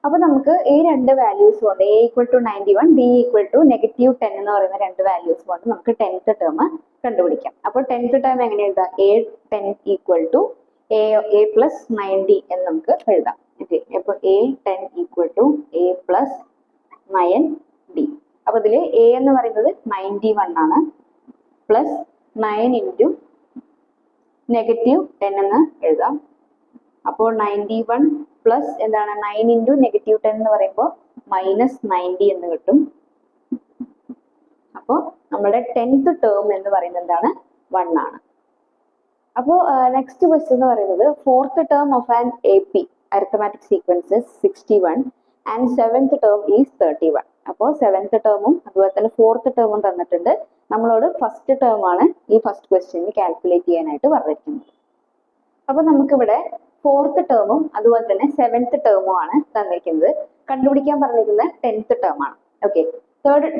അപ്പൊ നമുക്ക് ഈ രണ്ട് വാല്യൂസ് കൊണ്ട് a equal to 91 d equal to -10 എന്ന് പറയുന്ന രണ്ട് വാല്യൂസ് കൊണ്ട് നമുക്ക് 10th ടേം കണ്ടുപിടിക്കാം. അപ്പോൾ 10th ടേം എങ്ങനെ എഴുതാം? A10 equal to a plus 90 എന്ന് നമുക്ക് എഴുതാം. ഓക്കെ, അപ്പൊ A10 equal to a plus 9D. അപ്പൊ ഇതില് എ എന്ന് പറയുന്നത് 91 ആണ്, പ്ലസ് 9 ഇൻറ്റു -10 എന്ന് എഴുതാം. അപ്പോൾ 91 പ്ലസ് എന്താണ് 9 ഇൻറ്റു -10 എന്ന് പറയുമ്പോൾ -90 എന്ന് കിട്ടും. അപ്പോൾ നമ്മുടെ 10th ടേം എന്ന് പറയുന്നത് എന്താണ്? 1 ആണ്. അപ്പോൾ നെക്സ്റ്റ് ക്വസ്റ്റ്യൻ എന്ന് പറയുന്നത് 4th term of an AP arithmetic sequence 61 and 7th term is 31. അപ്പോൾ 7th ടേമും അതുപോലെ തന്നെ 4th ടേമും തന്നിട്ടുണ്ട്. നമ്മളോട് ഫസ്റ്റ് ടേം ആണ് ഈ ഫസ്റ്റ് ക്വസ്റ്റ്യനിൽ കാൽക്കുലേറ്റ് ചെയ്യാനായിട്ട് പറഞ്ഞിരിക്കുന്നത്. അപ്പൊ നമുക്കിവിടെ 4th ടേമും അതുപോലെ തന്നെ 7th ടേമും ആണ് തന്നിരിക്കുന്നത്. കണ്ടുപിടിക്കാൻ പറഞ്ഞിരിക്കുന്നത് 10th ടേം ആണ്. ഓക്കെ,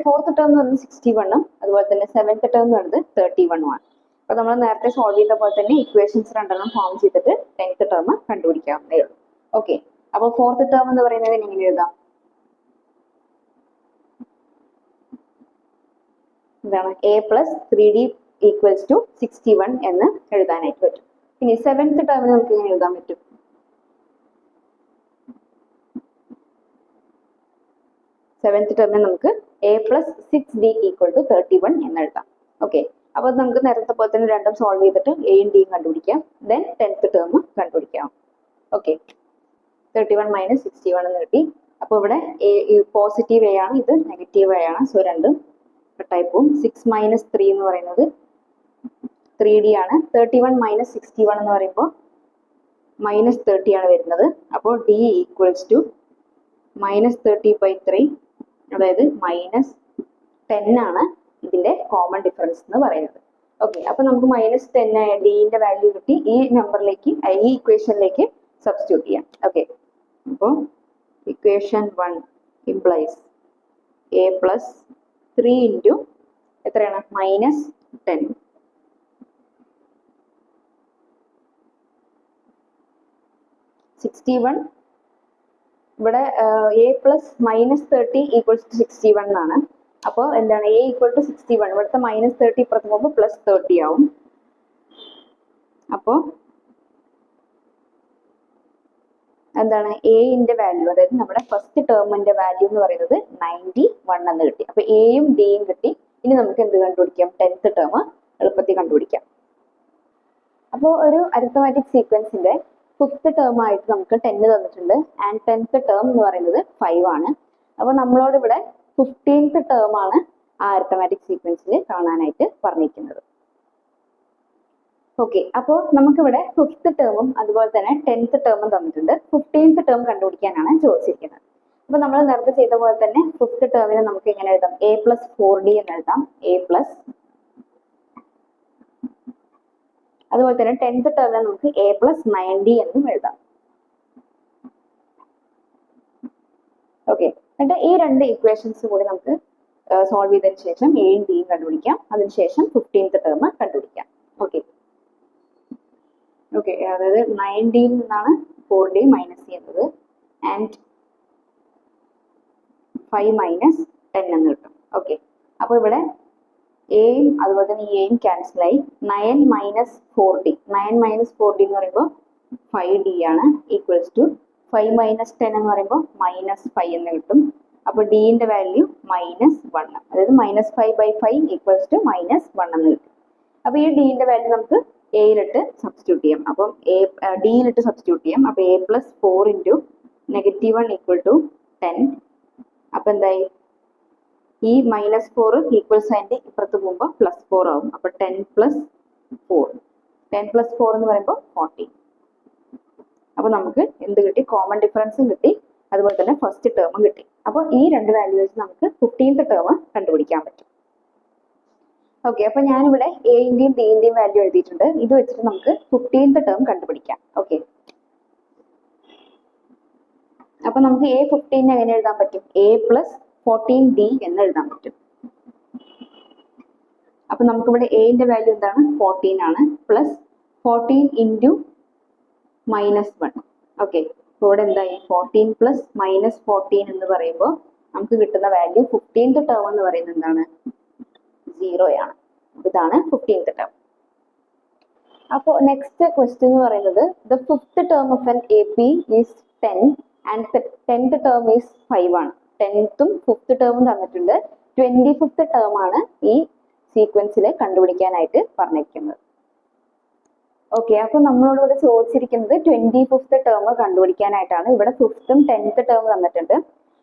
4th ടേം എന്ന് പറയുന്നത് 61ഉം അതുപോലെ തന്നെ 7th ടേം എന്ന് പറയുന്നത് 31ഉം ആണ്. അപ്പൊ നമ്മൾ നേരത്തെ സോൾവ് ചെയ്ത പോലെ തന്നെ ഇക്വേഷൻസ് രണ്ടെണ്ണം ഫോം ചെയ്തിട്ട് 10th ടേം കണ്ടുപിടിക്കാവുന്നേ ഉള്ളൂ. ഓക്കെ, അപ്പൊ 4th ടേം എന്ന് പറയുന്നത് എങ്ങനെ എഴുതാം? എന്താണ്? A plus 3D equals to 61 എന്ന് എഴുതാനായിട്ട് പറ്റും. ഇനി 7th ടേമിന് നമുക്ക് എങ്ങനെ എഴുതാൻ പറ്റും? 7th ടേമിന് നമുക്ക് A plus 6D equal to 31 എന്ന് എഴുതാം. ഓക്കെ, അപ്പൊ നമുക്ക് നേരത്തെ പോലെ തന്നെ രണ്ടും സോൾവ് ചെയ്തിട്ട് എയും ഡിയും കണ്ടുപിടിക്കാം. ദെൻ 10th ടേം കണ്ടുപിടിക്കാം. ഓക്കെ, 31 മൈനസ് 61 എന്ന് കിട്ടി. അപ്പൊ ഇവിടെ പോസിറ്റീവ് എ ആണ്, ഇത് നെഗറ്റീവ് എ ആണ്. സോ രണ്ടും കട്ടായി പോവും. 6 മൈനസ് 3 എന്ന് പറയുന്നത് 3D ആണ്. 31 മൈനസ് 61 എന്ന് പറയുമ്പോൾ -30 ആണ് വരുന്നത്. അപ്പോൾ D ഈക്വൽസ് ടു -30/3, അതായത് -10 ആണ് ഇതിന്റെ കോമൺ ഡിഫറൻസ് എന്ന് പറയുന്നത്. ഓക്കെ, അപ്പൊ നമുക്ക് -10 ആയ ഡിന്റെ വാല്യൂ കിട്ടി. ഈ നമ്പറിലേക്ക് ഈ ഇക്വേഷനിലേക്ക് സബ്സ്റ്റിറ്റ്യൂട്ട് ചെയ്യാം. ഓക്കെ, അപ്പോൾ equation 1 implies A plus 3 into എത്രയാണ്? -10. 61 ഇവിടെ A പ്ലസ് -30 ഈക്വൽസ് ടു 61 എന്നാണ്. അപ്പോൾ എന്താണ്? A ഈക്വൽ ടു 61, ഇവിടുത്തെ -30 ഇപ്പുറത്ത് പോകുമ്പോൾ +30 ആവും. അപ്പോൾ എന്താണ്? എന്റെ വാല്യൂ, അതായത് നമ്മുടെ ഫസ്റ്റ് ടേമിന്റെ വാല്യൂ എന്ന് പറയുന്നത് 91 എന്ന് കിട്ടി. അപ്പൊ എയും ഡിയും കിട്ടി. ഇനി നമുക്ക് എന്ത് കണ്ടുപിടിക്കാം? 10th ടേം എളുപ്പത്തിൽ കണ്ടുപിടിക്കാം. അപ്പോൾ ഒരു അരിത്തമാറ്റിക് സീക്വൻസിന്റെ 5th ടേം ആയിട്ട് നമുക്ക് 10 തന്നിട്ടുണ്ട്. ആൻഡ് 10th ടേം എന്ന് പറയുന്നത് 5 ആണ്. അപ്പൊ നമ്മളോട് ഇവിടെ 15th ടേം ആണ് ആ അരിത്തമാറ്റിക് സീക്വൻസിൽ കാണാനായിട്ട് പറഞ്ഞിരിക്കുന്നത്. ഓക്കെ, അപ്പോൾ നമുക്കിവിടെ 5th ടേമും അതുപോലെ തന്നെ 10th ടേമും തന്നിട്ടുണ്ട്. 15th ടേം കണ്ടുപിടിക്കാനാണ് ചോദിച്ചിരിക്കുന്നത്. അപ്പൊ നമ്മൾ നേരത്തെ ചെയ്ത പോലെ തന്നെ 5th ടേമിന് നമുക്ക് എങ്ങനെ എഴുതാം? A പ്ലസ് 4D എന്ന് എഴുതാം. A പ്ലസ്, അതുപോലെ തന്നെ 10th ടേമിന് നമുക്ക് A പ്ലസ് 9D എന്നും എഴുതാം. ഓക്കെ, എന്നിട്ട് ഈ രണ്ട് ഇക്വേഷൻസ് കൂടി നമുക്ക് സോൾവ് ചെയ്തതിന് ശേഷം എയും ഡിയും കണ്ടുപിടിക്കാം. അതിനുശേഷം 15th ടേം കണ്ടുപിടിക്കാം. ഓക്കെ, ഓക്കെ, അതായത് 9Dയിൽ നിന്നാണ് 4D മൈനസ് ചെയ്യുന്നത്. ആൻഡ് 5 മൈനസ് 10 എന്ന് കിട്ടും. ഓക്കെ, അപ്പോൾ ഇവിടെ എയും അതുപോലെ തന്നെ ഈ എയും ക്യാൻസൽ ആയി. 9 മൈനസ് 4D, 9 മൈനസ് 4D എന്ന് പറയുമ്പോൾ 5D ആണ്. ഈക്വൽസ് ടു 5 മൈനസ് 10 എന്ന് പറയുമ്പോൾ -5 എന്ന് കിട്ടും. അപ്പോൾ ഡിന്റെ വാല്യൂ -1, അതായത് -5/5 ഈക്വൽസ് ടു -1 എന്ന് കിട്ടും. അപ്പോൾ ഈ ഡിന്റെ വാല്യൂ നമുക്ക് എയിലിട്ട് സബ്സ്റ്റിറ്റ്യൂട്ട് ചെയ്യാം. അപ്പം ഡിയിലിട്ട് സബ്സ്റ്റിറ്റ്യൂട്ട് ചെയ്യാം. അപ്പോൾ A plus 4 into -1 equal to 10. അപ്പം എന്തായി? ഈ -4 ഈക്വൽ സൈൻ്റെ ഇപ്പുറത്ത് പോകുമ്പോൾ +4 ആവും. അപ്പോൾ 10 പ്ലസ് 4, 10 പ്ലസ് 4 എന്ന് പറയുമ്പോൾ 40. അപ്പോൾ നമുക്ക് എന്ത് കിട്ടി? കോമൺ ഡിഫറൻസും കിട്ടി, അതുപോലെ തന്നെ ഫസ്റ്റ് ടേമും കിട്ടി. അപ്പോൾ ഈ രണ്ട് വാല്യൂസ് നമുക്ക് 15th ടേം കണ്ടുപിടിക്കാൻ പറ്റും. ഓക്കെ, അപ്പൊ ഞാനിവിടെ എന്റെയും ഡിന്റെയും വാല്യൂ എഴുതിയിട്ടുണ്ട്. ഇത് വെച്ചിട്ട് നമുക്ക് 15th ടേം കണ്ടുപിടിക്കാം. ഓക്കെ, അപ്പൊ നമുക്ക് A15 എങ്ങനെ എഴുതാൻ പറ്റും? A പ്ലസ് 14D എന്ന് എഴുതാൻ പറ്റും. അപ്പൊ നമുക്കിവിടെ എന്റെ വാല്യൂ എന്താണ് 14 ആണ് പ്ലസ് 14 ഇൻറ്റു -1. ഓക്കെ, ഇവിടെ എന്തായി 14 പ്ലസ് -14 എന്ന് പറയുമ്പോൾ നമുക്ക് കിട്ടുന്ന വാല്യൂ 15th ടേം എന്ന് പറയുന്നത് എന്താണ് 0 ആണ്. ഇതാണ് 15th ടേം. അപ്പോൾ നെക്സ്റ്റ് ക്വസ്റ്റ്യൻ എന്ന് പറയുന്നത് the 5th term of an AP is 10 and 10th term is 5 ആണ്. 10th 5th ടേമും തന്നിട്ടുണ്ട്. 25th ടേം ആണ് ഈ സീക്വൻസിൽ കണ്ടുപിടിക്കാനായിട്ട് പറഞ്ഞിരിക്കുന്നത്. ഓക്കെ, അപ്പൊ നമ്മളോട് ഇവിടെ ചോദിച്ചിരിക്കുന്നത് 25th ടേം കണ്ടുപിടിക്കാനായിട്ടാണ്. ഇവിടെ 5th 10th ടേം തന്നിട്ടുണ്ട്.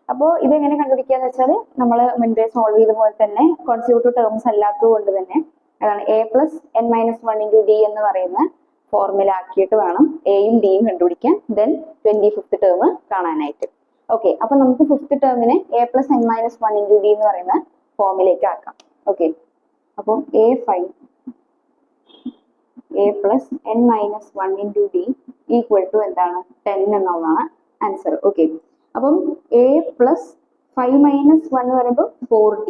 അപ്പോൾ ഇതെങ്ങനെ കണ്ടുപിടിക്കാന്ന് വെച്ചാൽ നമ്മൾ മുൻപേ സോൾവ് ചെയ്ത പോലെ തന്നെ കോൺസിക്യൂട്ടീവ് ടേംസ് അല്ലാത്തത് കൊണ്ട് തന്നെ അതാണ് a+n-1 × d എന്ന് പറയുന്ന ഫോർമുല ആക്കിയിട്ട് വേണം എയും ഡിയും കണ്ടുപിടിക്കാൻ, ദെൻ 25th ടേം കാണാനായിട്ട്. ഓക്കെ, അപ്പൊ നമുക്ക് 5th ടേമിനെ a+n-1 × d എന്ന് പറയുന്ന ഫോമിലേക്ക് ആക്കാം. ഓക്കെ, അപ്പോൾ a+n-1 × d ഈക്വൽ ടു എന്താണ് 10 എന്നുള്ളതാണ് ആൻസർ. ഓക്കെ, അപ്പം a+5 - 1 എന്ന് പറയുമ്പോൾ 4d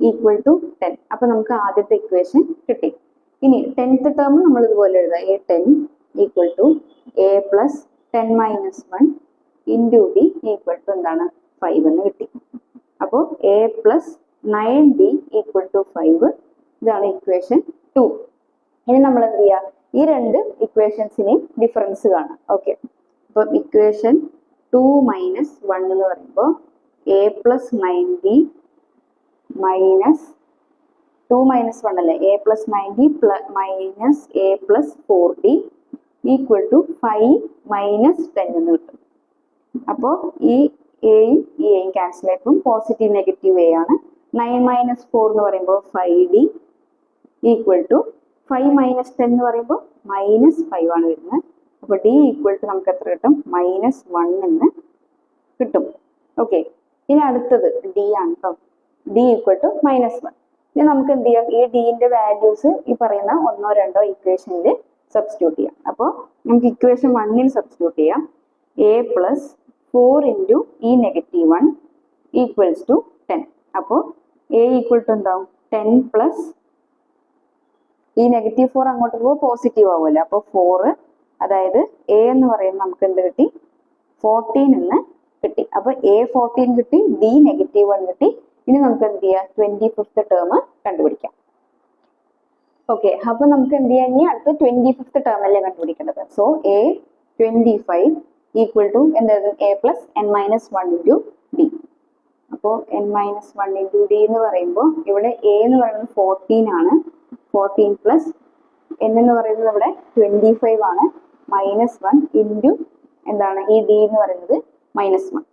ഈക്വൽ ടു 10. അപ്പൊ നമുക്ക് ആദ്യത്തെ ഇക്വേഷൻ കിട്ടി. ഇനി 10th ടേം നമ്മൾ ഇതുപോലെ എഴുതാം. a10 equal to a+10 - 1 × d equal to എന്താണ് 5 എന്ന് കിട്ടി. അപ്പോൾ a+9d ഈക്വൽ ടു 5. ഇതാണ് ഇക്വേഷൻ 2. ഇനി നമ്മൾ എന്ത് ചെയ്യുക, ഈ രണ്ട് ഇക്വേഷൻസിനെയും ഡിഫറൻസ് കാണാം. ഓക്കെ, അപ്പം ഇക്വേഷൻ 2 - 1 എന്ന് പറയുമ്പോൾ a+9d -2 - 1 അല്ലേ, a+9d a+4d ഈക്വൽ ടു 5 - 10 എന്ന് കിട്ടും. അപ്പോൾ ഈ എയും ഈ എയും ക്യാൻസൽ ആയിരിക്കും. പോസിറ്റീവ് നെഗറ്റീവ് എ ആണ്. 9 - 4 എന്ന് പറയുമ്പോൾ 5d ഈക്വൽ ടു 5 - 10 എന്ന് പറയുമ്പോൾ -5 ആണ് വരുന്നത്. അപ്പോൾ d ഈക്വൽ ടു നമുക്ക് എത്ര കിട്ടും, -1 എന്ന് കിട്ടും. ഓക്കെ, ഇനി അടുത്തത് d ആണ് കേട്ടോ. d equal to -1. ഇനി നമുക്ക് എന്ത് ചെയ്യാം, ഈ ഡിന്റെ വാല്യൂസ് ഈ പറയുന്ന ഒന്നോ രണ്ടോ ഇക്വേഷനിൽ സബ്സ്റ്റിറ്റ്യൂട്ട് ചെയ്യാം. അപ്പോൾ നമുക്ക് ഇക്വേഷൻ 1ൽ സബ്സ്റ്റിറ്റ്യൂട്ട് ചെയ്യാം. a+4 × ഈ -1 ഈക്വൽസ് ടു 10. അപ്പോൾ a ഈക്വൽ ടു എന്താവും 10 പ്ലസ് ഈ -4 അങ്ങോട്ട് പോകുമ്പോൾ പോസിറ്റീവ് ആവുമല്ലോ. അപ്പോൾ 4, അതായത് a എന്ന് പറയുന്നത് നമുക്ക് എന്ത് കിട്ടി 14 എന്ന് കിട്ടി. അപ്പൊ a14 കിട്ടി, d -1 കിട്ടി. ഇനി നമുക്ക് എന്ത് ചെയ്യാം 25th ടേം കണ്ടുപിടിക്കാം. ഓക്കെ, അപ്പൊ നമുക്ക് എന്ത് ചെയ്യാം, ഇനി അടുത്ത് 25th ടേം അല്ലേ കണ്ടുപിടിക്കേണ്ടത്. സോ a25 ഈക്വൽ ടു എന്തായിരുന്നു a+n-1 × d. അപ്പോൾ n-1 × d എന്ന് പറയുമ്പോൾ ഇവിടെ a എന്ന് പറയുന്നത് 14 ആണ്. 14 പ്ലസ് n എന്ന് പറയുന്നത് ഇവിടെ 25 ആണ്. -1 ഇൻറ്റു എന്താണ് ഈ d എന്ന് പറയുന്നത് -1.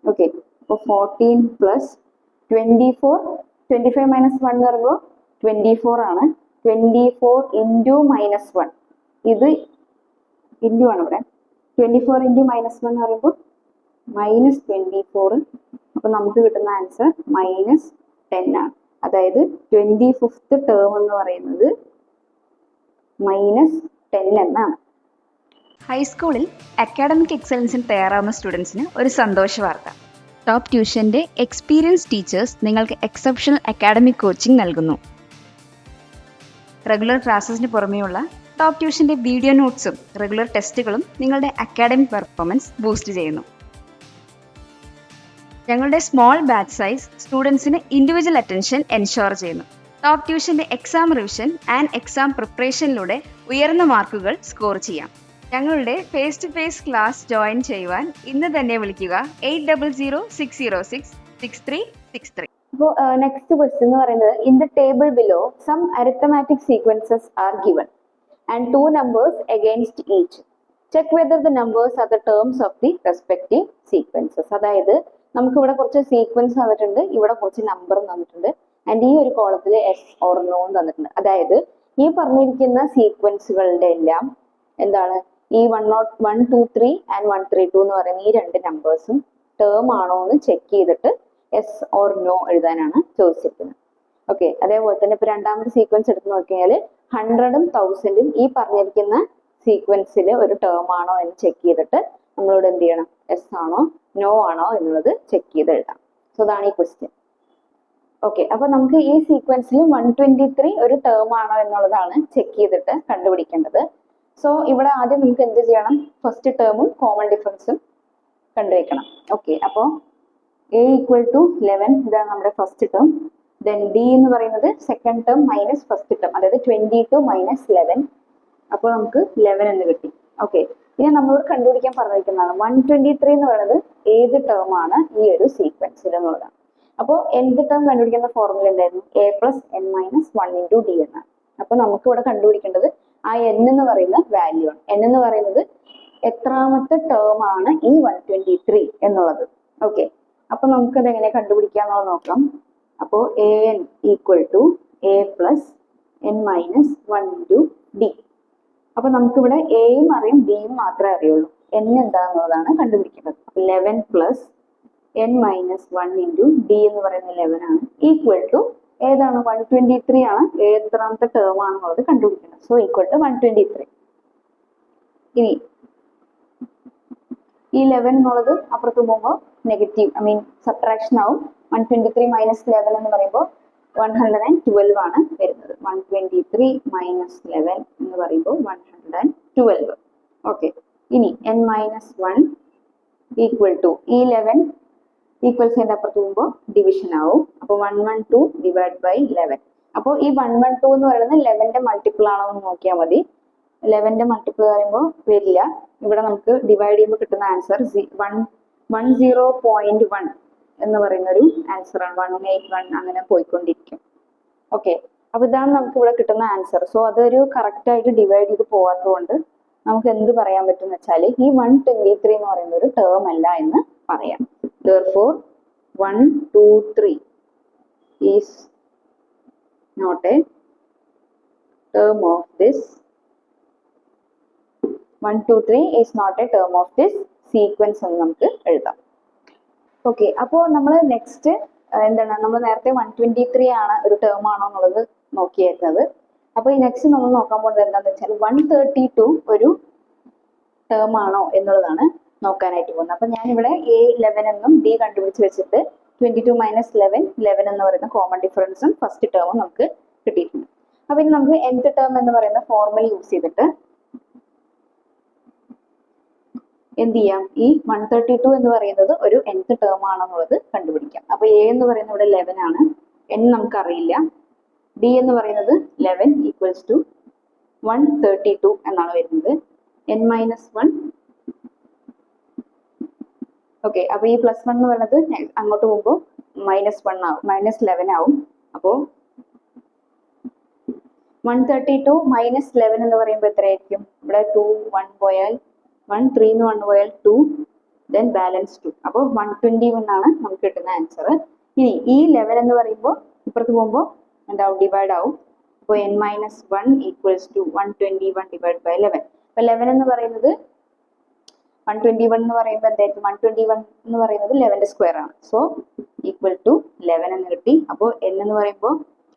ഓക്കെ, അപ്പോൾ 14 പ്ലസ് 24, 25 - 1 എന്ന് പറയുമ്പോൾ 24 ആണ്. 24 ഇൻറ്റു -1, ഇത് ഇൻറ്റു ആണ് ഇവിടെ. 24 ഇൻറ്റു -1 എന്ന് പറയുമ്പോൾ -24. അപ്പോൾ നമുക്ക് കിട്ടുന്ന ആൻസർ -10 ആണ്. അതായത് 25th ടേം എന്ന് പറയുന്നത് -10 എന്നാണ്. ഹൈസ്കൂളിൽ അക്കാഡമിക് എക്സലൻസിന് തയ്യാറാവുന്ന സ്റ്റുഡൻസിന് ഒരു സന്തോഷ വാർത്ത. ടോപ്പ് ട്യൂഷന്റെ എക്സ്പീരിയൻസ് ടീച്ചേഴ്സ് നിങ്ങൾക്ക് എക്സെപ്ഷണൽ അക്കാഡമിക് കോച്ചിങ് നൽകുന്നു. റെഗുലർ ക്ലാസ്സസിന് പുറമെയുള്ള ടോപ്പ് ട്യൂഷന്റെ വീഡിയോ നോട്ട്സും റെഗുലർ ടെസ്റ്റുകളും നിങ്ങളുടെ അക്കാഡമിക് പെർഫോമൻസ് ബൂസ്റ്റ് ചെയ്യുന്നു. ഞങ്ങളുടെ സ്മോൾ ബാച്ച് സൈസ് സ്റ്റുഡൻസിന് ഇൻഡിവിജ്വൽ അറ്റൻഷൻ എൻഷുർ ചെയ്യുന്നു. ടോപ്പ് ട്യൂഷന്റെ എക്സാം റിവിഷൻ ആൻഡ് എക്സാം പ്രിപ്പറേഷനിലൂടെ ഉയർന്ന മാർക്കുകൾ സ്കോർ ചെയ്യാം. ഞങ്ങളുടെ face to face class join ചെയ്യുവാൻ ഇന്ന് തന്നെ വിളിക്കുക 8006066363. അപ്പോൾ നെക്സ്റ്റ് ക്വസ്റ്റ്യൻ എന്ന് പറയുന്നത് in the table below some arithmetic sequences are given and 2 numbers against each. Check whether the numbers are the terms of the respective sequences. അതായത് നമുക്ക് ഇവിടെ കുറച്ച് സീക്വൻസ് തന്നിട്ടുണ്ട്, ഇവിടെ കുറച്ച് നമ്പറും തന്നിട്ടുണ്ട്, ആൻഡ് ഈ ഒരു കോളത്തിൽ എസ് ഓർ നോ തന്നിട്ടുണ്ട്. അതായത് ഈ പറഞ്ഞിരിക്കുന്ന സീക്വൻസുകളുടെ എല്ലാം എന്താണ് ഈ 1 2 3 ആൻഡ് 1 3 2 എന്ന് പറയുന്ന ഈ രണ്ട് നമ്പേഴ്സും ടേം ആണോ എന്ന് ചെക്ക് ചെയ്തിട്ട് എസ് ഓർ നോ എഴുതാനാണ് ചോദിച്ചിരിക്കുന്നത്. ഓക്കെ, അതേപോലെ തന്നെ ഇപ്പൊ രണ്ടാമത്തെ സീക്വൻസ് എടുത്ത് നോക്കിയാൽ 100ഉം 1000ഉം ഈ പറഞ്ഞിരിക്കുന്ന സീക്വൻസിൽ ഒരു ടേം ആണോ എന്ന് ചെക്ക് ചെയ്തിട്ട് നമ്മളോട് എന്ത് ചെയ്യണം, എസ് ആണോ നോ ആണോ എന്നുള്ളത് ചെക്ക് ചെയ്ത് എഴുതാം. സോ അതാണ് ഈ ക്വസ്റ്റ്യൻ. ഓക്കെ, അപ്പൊ നമുക്ക് ഈ സീക്വൻസിൽ 123 ഒരു ടേം ആണോ എന്നുള്ളതാണ് ചെക്ക് ചെയ്തിട്ട് കണ്ടുപിടിക്കേണ്ടത്. സോ ഇവിടെ ആദ്യം നമുക്ക് എന്ത് ചെയ്യണം, ഫസ്റ്റ് ടേമും കോമൺ ഡിഫറൻസും കണ്ടുവെക്കണം. ഓക്കെ, അപ്പോൾ a ഈക്വൽ ടു 11 ഇതാണ് നമ്മുടെ ഫസ്റ്റ് ടേം. ദെൻ d എന്ന് പറയുന്നത് second term minus first term, അതായത് 22 മൈനസ് 11. അപ്പോൾ നമുക്ക് 11 എന്ന് കിട്ടി. ഓക്കെ, ഇനി നമ്മളോട് കണ്ടുപിടിക്കാൻ പറഞ്ഞിരിക്കുന്നതാണ് 123 എന്ന് പറയുന്നത് ഏത് ടേം ആണ് ഈ ഒരു സീക്വൻസിൽ എന്നുള്ളതാണ്. അപ്പോൾ nth ടേം കണ്ടുപിടിക്കുന്ന ഫോർമുല എന്തായിരുന്നു, a plus n minus 1 into D എന്നാണ്. അപ്പോൾ നമുക്ക് ഇവിടെ കണ്ടുപിടിക്കേണ്ടത് ആ n എന്ന് പറയുന്ന വാല്യൂ ആണ്. n എന്ന് പറയുന്നത് എത്രാമത്തെ ടേം ആണ് ഈ 123 എന്നുള്ളത്. ഓക്കെ, അപ്പൊ നമുക്കത് എങ്ങനെ കണ്ടുപിടിക്കാന്നുള്ളത് നോക്കാം. അപ്പോൾ a n equal to a plus n minus 1 into d. അപ്പൊ നമുക്കിവിടെ എയും അറിയും ബിയും മാത്രമേ അറിയുള്ളൂ. n എന്താണെന്നുള്ളതാണ് കണ്ടുപിടിക്കേണ്ടത്. 11 plus n minus 1 into d എന്ന് പറയുന്ന 11 ആണ് ഈക്വൽ ടു ഏതാണ്, 123 ആണ് ഏതാമത്തെ ടേം ആണെന്നുള്ളത് കണ്ടുപിടിക്കുന്നത്. So equal to 123. ഇനി ഈ 11 എന്നുള്ളത് അപ്പുറത്ത് പോകുമ്പോൾ നെഗറ്റീവ്, ഐ മീൻ സബ്ട്രാക്ഷൻ ആവും. 123 മൈനസ് 11 എന്ന് പറയുമ്പോൾ 112 ആണ് വരുന്നത്. 123 മൈനസ് 11 എന്ന് പറയുമ്പോൾ 112. ഓക്കെ, ഇനി n മൈനസ് 1 ഈക്വൽ ടു ഈ 11 ഈക്വൽ സൈൻ്റെ അപ്പുറത്ത് പോകുമ്പോൾ ഡിവിഷൻ ആവും. അപ്പോൾ 112 ഡിവൈഡ് ബൈ 11. അപ്പോൾ ഈ 112 എന്ന് പറയുന്നത് 11ന്റെ മൾട്ടിപ്പിൾ ആണോ എന്ന് നോക്കിയാൽ മതി. 11ന്റെ മൾട്ടിപ്പിൾ പറയുമ്പോൾ വരില്ല. ഇവിടെ നമുക്ക് ഡിവൈഡ് ചെയ്യുമ്പോൾ കിട്ടുന്ന ആൻസർ 10.1 എന്ന് പറയുന്ന ഒരു ആൻസർ ആണ്. 181 അങ്ങനെ പോയിക്കൊണ്ടിരിക്കും. ഓക്കെ, അപ്പൊ ഇതാണ് നമുക്ക് ഇവിടെ കിട്ടുന്ന ആൻസർ. സോ അതൊരു കറക്റ്റ് ആയിട്ട് ഡിവൈഡ് ചെയ്ത് പോവാത്തതുകൊണ്ട് നമുക്ക് എന്ത് പറയാൻ പറ്റും വെച്ചാൽ ഈ 123 എന്ന് പറയുന്ന ഒരു ടേം അല്ല എന്ന് പറയാം. Therefore 123 is not a term of this 123 is not a term of this sequence എന്ന് നമുക്ക് എഴുതാം. ഓക്കെ, അപ്പോൾ നമ്മൾ നെക്സ്റ്റ് എന്താണ്, നമ്മൾ നേരത്തെ 123 ആണ് ഒരു ടേം ആണോ എന്നുള്ളത് നോക്കിയേക്കുന്നത്. അപ്പോൾ ഈ നെക്സ്റ്റ് നമ്മൾ നോക്കാൻ പോകുന്നത് എന്താണെന്ന് വെച്ചാൽ 132 ഒരു ടേം ആണോ എന്നുള്ളതാണ് നോക്കാനായിട്ട് പോകുന്നത്. അപ്പൊ ഞാനിവിടെ A11 എന്നും D കണ്ടുപിടിച്ച് വെച്ചിട്ട് 22 മൈനസ് 11 എന്ന് പറയുന്ന കോമൺ ഡിഫറൻസും ഫസ്റ്റ് ടേമും നമുക്ക് കിട്ടിയിട്ടുണ്ട്. അപ്പൊ ഇനി നമുക്ക് nth ടേം എന്ന് പറയുന്ന ഫോർമുല യൂസ് ചെയ്തിട്ട് എന്ത് ചെയ്യാം, ഈ 132 എന്ന് പറയുന്നത് ഒരു nth ടേം ആണെന്നുള്ളത് കണ്ടുപിടിക്കാം. അപ്പൊ A എന്ന് പറയുന്നത് ഇവിടെ 11 ആണ്, n നമുക്കറിയില്ല. D എന്ന് പറയുന്നത് 11 ഈക്വൽസ് ടു 132 എന്നാണ് വരുന്നത്. n minus 1. ഓക്കെ, അപ്പൊ ഈ പ്ലസ് 1 എന്ന് പറയുന്നത് അങ്ങോട്ട് പോകുമ്പോൾ -1 ആവും, -11 ആവും. അപ്പോൾ 132 മൈനസ് 11 എന്ന് പറയുമ്പോൾ എത്രയായിരിക്കും, ഇവിടെ 2 1 പോയാൽ 1 3 എന്ന് 1 പോയാൽ 2, ദെൻ ബാലൻസ് 2. അപ്പോൾ 121 ആണ് നമുക്ക് കിട്ടുന്ന ആൻസർ. ഇനി ഈ 11 എന്ന് പറയുമ്പോൾ ഇപ്പുറത്ത് പോകുമ്പോൾ എന്താവും, ഡിവൈഡ് ആവും. അപ്പോൾ n minus 1 equals to 121 divide by 11. അപ്പോൾ 11 എന്ന് പറയുന്നത് 121 എന്ന് പറയുമ്പോൾ എന്തായിരിക്കും, 121 എന്ന് പറയുന്നത് 11ന്റെ സ്ക്വയർ ആണ്. സോ ഈക്വൽ ടു 11 എന്ന് കിട്ടി. അപ്പോൾ n എന്ന് പറയുമ്പോൾ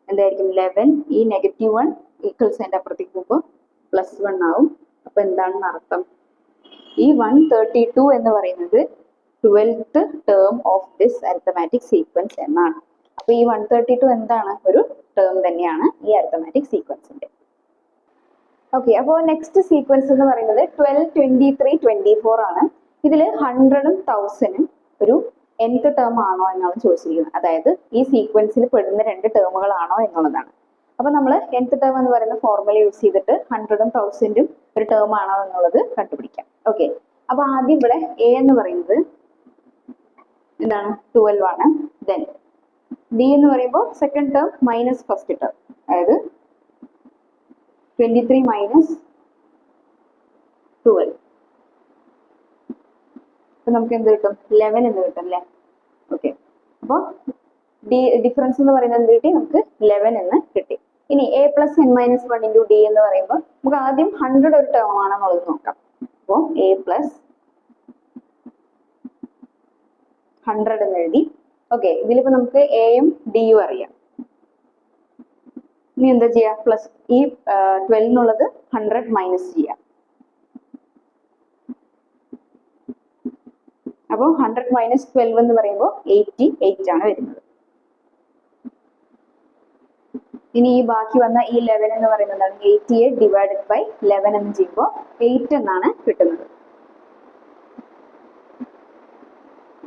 എന്തായിരിക്കും, 11. ഈ -1 ഈക്വൽസ് അതിൻ്റെ അപ്പുറത്തേക്ക് പോകുമ്പോൾ +1 ആവും. അപ്പോൾ എന്താണെന്ന് അർത്ഥം, ഈ 132 എന്ന് പറയുന്നത് 12th term of this arithmetic sequence എന്നാണ്. അപ്പോൾ ഈ 132 എന്താണ്, ഒരു ടേം തന്നെയാണ് ഈ അരിത്തമാറ്റിക് സീക്വൻസിന്റെ. ഓക്കെ, അപ്പോൾ നെക്സ്റ്റ് സീക്വൻസ് എന്ന് പറയുന്നത് 12 23 24 ആണ്. ഇതിൽ 100ഉം 1000ഉം ഒരു nth ടേം ആണോ എന്നാണ് ചോദിച്ചിരിക്കുന്നത്. അതായത് ഈ സീക്വൻസിൽ പെടുന്ന രണ്ട് ടേമുകളാണോ എന്നുള്ളതാണ്. അപ്പൊ നമ്മൾ nth ടേം എന്ന് പറയുന്ന ഫോർമുല യൂസ് ചെയ്തിട്ട് 100ഉം 1000ഉം ഒരു ടേം ആണോ എന്നുള്ളത് കണ്ടുപിടിക്കാം. ഓക്കെ, അപ്പൊ ആദ്യം ഇവിടെ A എന്ന് പറയുന്നത് എന്താണ്, 12 ആണ്. ദെൻ D എന്ന് പറയുമ്പോൾ second term minus first term, അതായത് 23 മൈനസ് 12. അപ്പൊ നമുക്ക് എന്ത് കിട്ടും, 11 എന്ന് കിട്ടും അല്ലേ. ഓക്കെ, അപ്പോൾ ഡിഫറൻസ് എന്ന് പറയുന്നത് എന്ത് കിട്ടി, നമുക്ക് 11 എന്ന് കിട്ടി. ഇനി A plus n minus 1 into D എന്ന് പറയുമ്പോൾ നമുക്ക് ആദ്യം 100 ഒരു ടേം ആണെന്നുള്ളത് നോക്കാം. അപ്പോൾ A പ്ലസ് 100 എന്ന് എഴുതി. ഓക്കെ, ഇതിലിപ്പോ നമുക്ക് എയും ഡിയും അറിയാം. ഇനി എന്താ ചെയ്യാ, പ്ലസ് ഈ 12 എന്നുള്ളത് 100 മൈനസ് ചെയ്യാം. അപ്പോൾ 100 മൈനസ് 12 എന്ന് പറയുമ്പോൾ 88 ആണ് വരുന്നത്. ഇനി ഈ ബാക്കി വന്ന ഈ 11 എന്ന് പറയുന്നതാണ് 88 ഡിവൈഡഡ് ബൈ 11 എന്ന് ചെയ്യുമ്പോൾ 8 എന്നാണ് കിട്ടുന്നത്.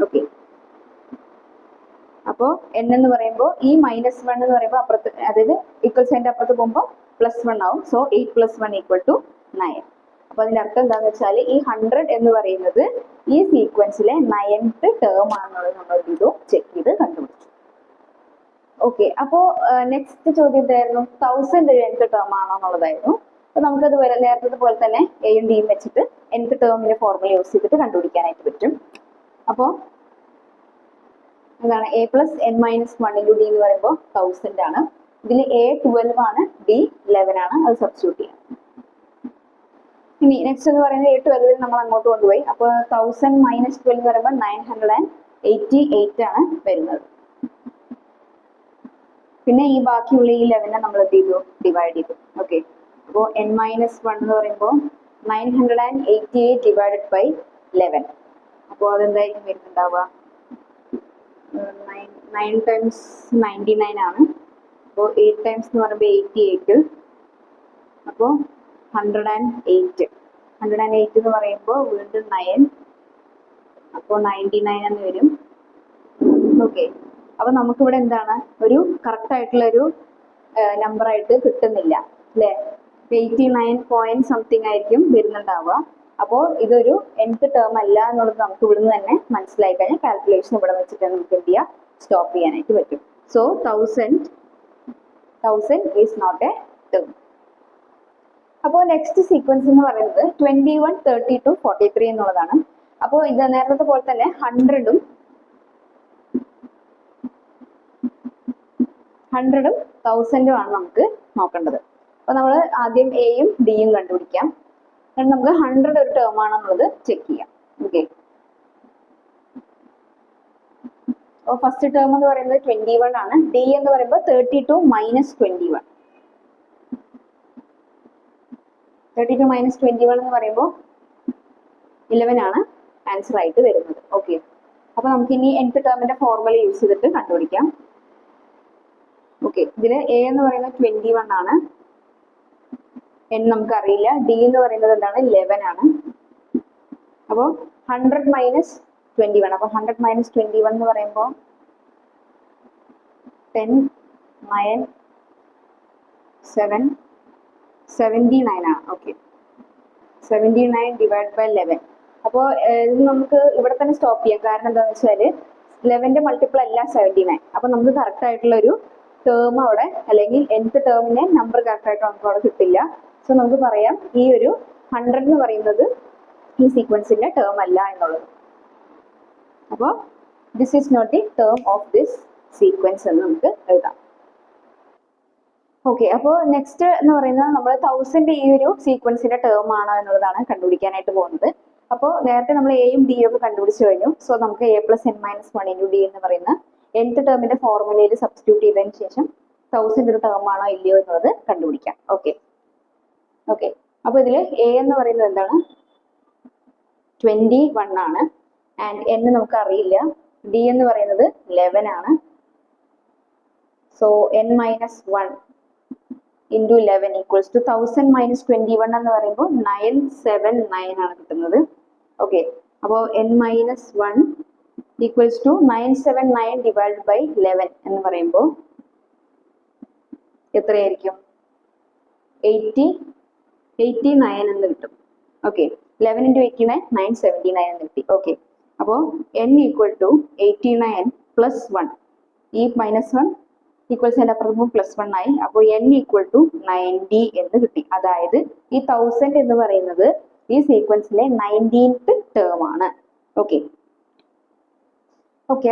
ഓക്കെ, അപ്പോൾ n എന്ന് പറയുമ്പോൾ ഈ -1 എന്ന് പറയുമ്പോൾ അപ്പുറത്ത്, അതായത് ഈക്വൽ സൈൻ്റെ അപ്പുറത്ത് പോകുമ്പോൾ +1 ആവും. സോ 8 + 1 = 9. അപ്പൊ അതിന്റെ അർത്ഥം എന്താണെന്ന് വെച്ചാൽ ഈ 100 എന്ന് പറയുന്നത് ഈ സീക്വൻസിലെ 9th ടേം ആണെന്നുള്ളത് നമ്മൾ ചെയ്തു ചെക്ക് ചെയ്ത് കണ്ടുപിടിച്ചു. ഓക്കെ, അപ്പോൾ നെക്സ്റ്റ് ചോദ്യം എന്തായിരുന്നു? 1000 nth ടേം ആണോ എന്നുള്ളതായിരുന്നു. അപ്പൊ നമുക്കത് നേരത്തെ പോലെ തന്നെ എയും ഡിയും വെച്ചിട്ട് nth ടേമിന്റെ ഫോർമുല യൂസ് ചെയ്തിട്ട് കണ്ടുപിടിക്കാനായിട്ട് പറ്റും. അപ്പോൾ എന്താണ് a + n - 1 × d എന്ന് പറയുമ്പോൾ 1000 ആണ്. ഇതിൽ a 12 ആണ്, d 11 ആണ്. അത് സബ്സ്റ്റിറ്റ്യൂട്ട് ചെയ്യാം. ഇനി നെക്സ്റ്റ് എന്ന് പറയുന്നത് a 12 നമ്മൾ അങ്ങോട്ട് കൊണ്ടുപോയി. അപ്പോൾ 1000 - 12 എന്ന് പറയുമ്പോൾ 988 ആണ് വരുന്നത്. പിന്നെ ഈ ബാക്കിയുള്ള ഈ 11 നമ്മൾ എന്ത് ചെയ്തു? ഡിവൈഡ് ചെയ്തു. ഓക്കെ, അപ്പോൾ n - 1 എന്ന് പറയുമ്പോൾ 988 ഡിവൈഡഡ് ബൈ 11. അപ്പോൾ അതെന്തായിരിക്കും വരുന്നുണ്ടാവുക? 9 ടൈംസ് 99 ആണ്. അപ്പോൾ 8 ടൈംസ് എന്ന് പറയുമ്പോൾ 88. അപ്പോൾ 108. 108 എന്ന് പറയുമ്പോൾ വീണ്ടും 9. അപ്പോൾ 99 എന്ന് വരും. ഓക്കെ, അപ്പൊ നമുക്കിവിടെ എന്താണ് ഒരു കറക്റ്റ് ആയിട്ടുള്ള ഒരു നമ്പർ ആയിട്ട് കിട്ടുന്നില്ല അല്ലേ? 89 പോയിന്റ് സംതിങ് ആയിരിക്കും വരുന്നുണ്ടാവുക. അപ്പോൾ ഇതൊരു nth ടേം അല്ല എന്നുള്ളത് നമുക്ക് ഇവിടുന്ന് തന്നെ മനസ്സിലായി കഴിഞ്ഞാൽ കാൽക്കുലേഷൻ ഇവിടെ വെച്ചിട്ട് നമുക്ക് എന്ത് ചെയ്യാം? സ്റ്റോപ്പ് ചെയ്യാനായിട്ട് പറ്റും. So 1000 is not a term. അപ്പോൾ നെക്സ്റ്റ് സീക്വൻസ് എന്ന് പറയുന്നത് 21, 32, 43 എന്നുള്ളതാണ്. അപ്പോൾ ഇത് നേരത്തെ പോലെ തന്നെ 100ഉം 1000ഉം ആണ് നമുക്ക് നോക്കേണ്ടത്. അപ്പൊ നമ്മൾ ആദ്യം എയും ഡിയും കണ്ടുപിടിക്കാം. എന്നിട്ട് നമുക്ക് 100 ഒരു ടേം ആണെന്നുള്ളത് ചെക്ക് ചെയ്യാം. ഓക്കെ, അപ്പോൾ ഫസ്റ്റ് ടേം എന്ന് പറയുന്നത് 21 ആണ്. ഡി എന്ന് പറയുമ്പോൾ 32 - 21. 32 - 21 എന്ന് പറയുമ്പോൾ 11 ആണ് ആൻസർ ആയിട്ട് വരുന്നത്. ഓക്കെ, അപ്പൊ നമുക്ക് ഇനി nth ടേമിന്റെ ഫോർമുല യൂസ് ചെയ്തിട്ട് കണ്ടുപിടിക്കാം. ഓക്കെ, ഇതില് എ എന്ന് പറയുന്നത് 21 ആണ്. n നമുക്കറിയില്ല. ഡി എന്ന് പറയുന്നത് എന്താണ്? 11 ആണ്. അപ്പോൾ 100 - 21. അപ്പോൾ 100 - 21 എന്ന് പറയുമ്പോൾ 10, 9, 7, 79 ആണ്. Okay, 79 divide by 11. അപ്പോൾ ഇത് നമുക്ക് ഇവിടെ തന്നെ സ്റ്റോപ്പ് ചെയ്യാം. കാരണം എന്താണെന്ന് വെച്ചാൽ 11ന്റെ മൾട്ടിപ്പിൾ അല്ല 79. അപ്പോൾ നമുക്ക് കറക്റ്റ് ആയിട്ടുള്ള ഒരു ടേം അവിടെ, അല്ലെങ്കിൽ nth ടേമിന്റെ നമ്പർ കറക്റ്റ് ആയിട്ട് നമുക്ക് അവിടെ കിട്ടില്ല. സോ നമുക്ക് പറയാം ഈ ഒരു 100 എന്ന് പറയുന്നത് ഈ സീക്വൻസിന്റെ ടേം അല്ല എന്നുള്ളത്. അപ്പോൾ this is not the term of this sequence എന്ന് നമുക്ക് എഴുതാം. ഓക്കെ, അപ്പോൾ നെക്സ്റ്റ് എന്ന് പറയുന്നത് നമ്മൾ 1000 ഈ ഒരു സീക്വൻസിന്റെ ടേം ആണോ എന്നുള്ളതാണ് കണ്ടുപിടിക്കാനായിട്ട് പോകുന്നത്. അപ്പോൾ നേരത്തെ നമ്മൾ എയും ഡിയും ഒക്കെ കണ്ടുപിടിച്ചു കഴിഞ്ഞു. സോ നമുക്ക് a + n - 1 × d എന്ന് പറയുന്ന nth ടേമിന്റെ ഫോർമുലയിൽ സബ്സ്റ്റിറ്റ്യൂട്ട് ചെയ്തതിന് ശേഷം 1000 ഒരു ടേം ആണോ ഇല്ലയോ എന്നുള്ളത് കണ്ടുപിടിക്കാം. ഓക്കെ, അപ്പോൾ ഇതിൽ a എന്ന് പറയുന്നത് എന്താണ്? 21 ആണ്. ആൻഡ് n നമുക്ക് അറിയില്ല. d എന്ന് പറയുന്നത് 11 ആണ്. സോ n - 1 × 11 = 1000 - 21 എന്ന് പറയുമ്പോൾ 979 ആണ് കിട്ടുന്നത്. ഓക്കെ, അപ്പോൾ n - 1 = 979 ഡിവൈഡ് ബൈ 11 എന്ന് പറയുമ്പോൾ എത്രയായിരിക്കും? 89 എന്ന് കിട്ടും. ഓക്കെ, 11 × 89 979 എന്ന് കിട്ടി. ഓക്കെ, അപ്പോൾ n = 89 + 1. ഈ -1 ഈക്വൽ സൈൻ അപ്പുറത്ത് +1 ആയി. അപ്പോൾ n = 90 എന്ന് കിട്ടി. അതായത് ഈ 1000 എന്ന് പറയുന്നത് ഈ സീക്വൻസിലെ 19th ടേം ആണ്. ഓക്കെ,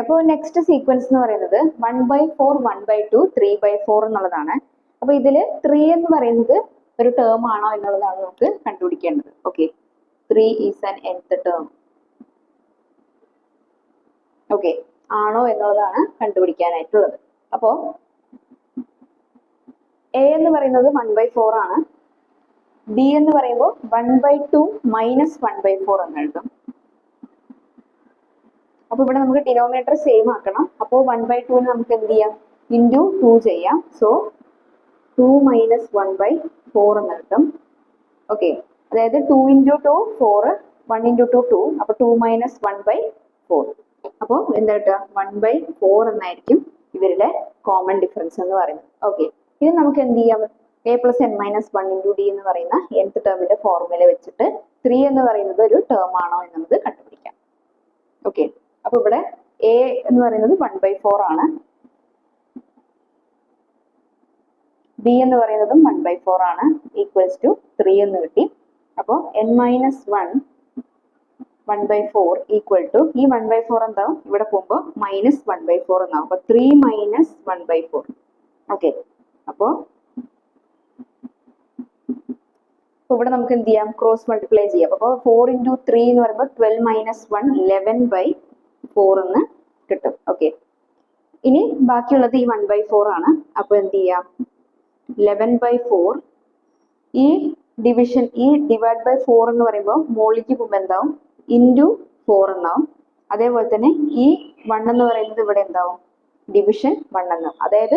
അപ്പോൾ നെക്സ്റ്റ് സീക്വൻസ് എന്ന് പറയുന്നത് 1/4, 1/2, 3/4 എന്നുള്ളതാണ്. അപ്പൊ ഇതിൽ 3 എന്ന് പറയുന്നത് ഒരു ടേം ആണോ എന്നുള്ളതാണ് നമുക്ക് കണ്ടുപിടിക്കേണ്ടത്. Okay, 3 is an nth term. Okay, ആണോ എന്നുള്ളതാണ് കണ്ടുപിടിക്കാനായിട്ടുള്ളത്. അപ്പോ a എന്ന് പറയുന്നത് 1/4 ആണ്. d എന്ന് പറയുമ്പോൾ 1/2 - 1/4 എന്ന് എഴുതും. അപ്പൊ ഇവിടെ നമുക്ക് ഡിനോമിനേറ്റർ സെയിം ആക്കണം. അപ്പോൾ 1/2 നമുക്ക് എന്ത് ചെയ്യാം? × 2 ചെയ്യാം. സോ 2 മൈനസ് 1/4 എന്ന് കിട്ടും. ഓക്കെ, അതായത് 2 ഇൻറ്റു 2 4, 1 ഇൻറ്റു 2 2, അപ്പോൾ 2 മൈനസ് 1/4. അപ്പോൾ എന്താ കിട്ടുക? 1/4 എന്നായിരിക്കും ഇവരുടെ കോമൺ ഡിഫറൻസ് എന്ന് പറയുന്നത്. ഓക്കെ, ഇത് നമുക്ക് എന്ത് ചെയ്യാം? a plus n minus 1 into d എന്ന് പറയുന്ന nth ടേമിന്റെ ഫോർമുല വെച്ചിട്ട് 3 എന്ന് പറയുന്നത് ഒരു ടേം ആണോ എന്നത് കണ്ടുപിടിക്കാം. ഓക്കെ, അപ്പൊ ഇവിടെ a എന്ന് പറയുന്നത് 1/4 ആണ്, b എന്ന് പറയുന്നതും 1/4 ആണ്, ഈക്വൽസ് ടു 3 എന്ന് കിട്ടി. അപ്പോൾ n മൈനസ് 1/4 ഈക്വൽ ടു ഈ 1/4 എന്താവും? ഇവിടെ പോകുമ്പോൾ മൈനസ് 1/4 എന്നാവും. അപ്പൊ 3 മൈനസ് 1/4. ഓക്കെ, അപ്പോൾ ഇവിടെ നമുക്ക് എന്ത് ചെയ്യാം? ക്രോസ് മൾട്ടിപ്ലൈ ചെയ്യാം. അപ്പോൾ 4 ഇൻറ്റു 3 എന്ന് പറയുമ്പോൾ 12 മൈനസ് 1 11/4 എന്ന് കിട്ടും. ഓക്കെ, ഇനി ബാക്കിയുള്ളത് ഈ 1/4 ആണ്. അപ്പോൾ എന്ത് ചെയ്യാം? 11/4 ഈ ഡിവിഷൻ, ഈ ഡിവൈഡ് ബൈ 4 എന്ന് പറയുമ്പോൾ മുകളിലേക്ക് പോകുമ്പോൾ എന്താവും? ഇൻറ്റു 4 എന്നാവും. അതേപോലെ തന്നെ ഈ 1 എന്ന് പറയുന്നത് ഇവിടെ എന്താവും? ഡിവിഷൻ 1 എന്നാവും. അതായത്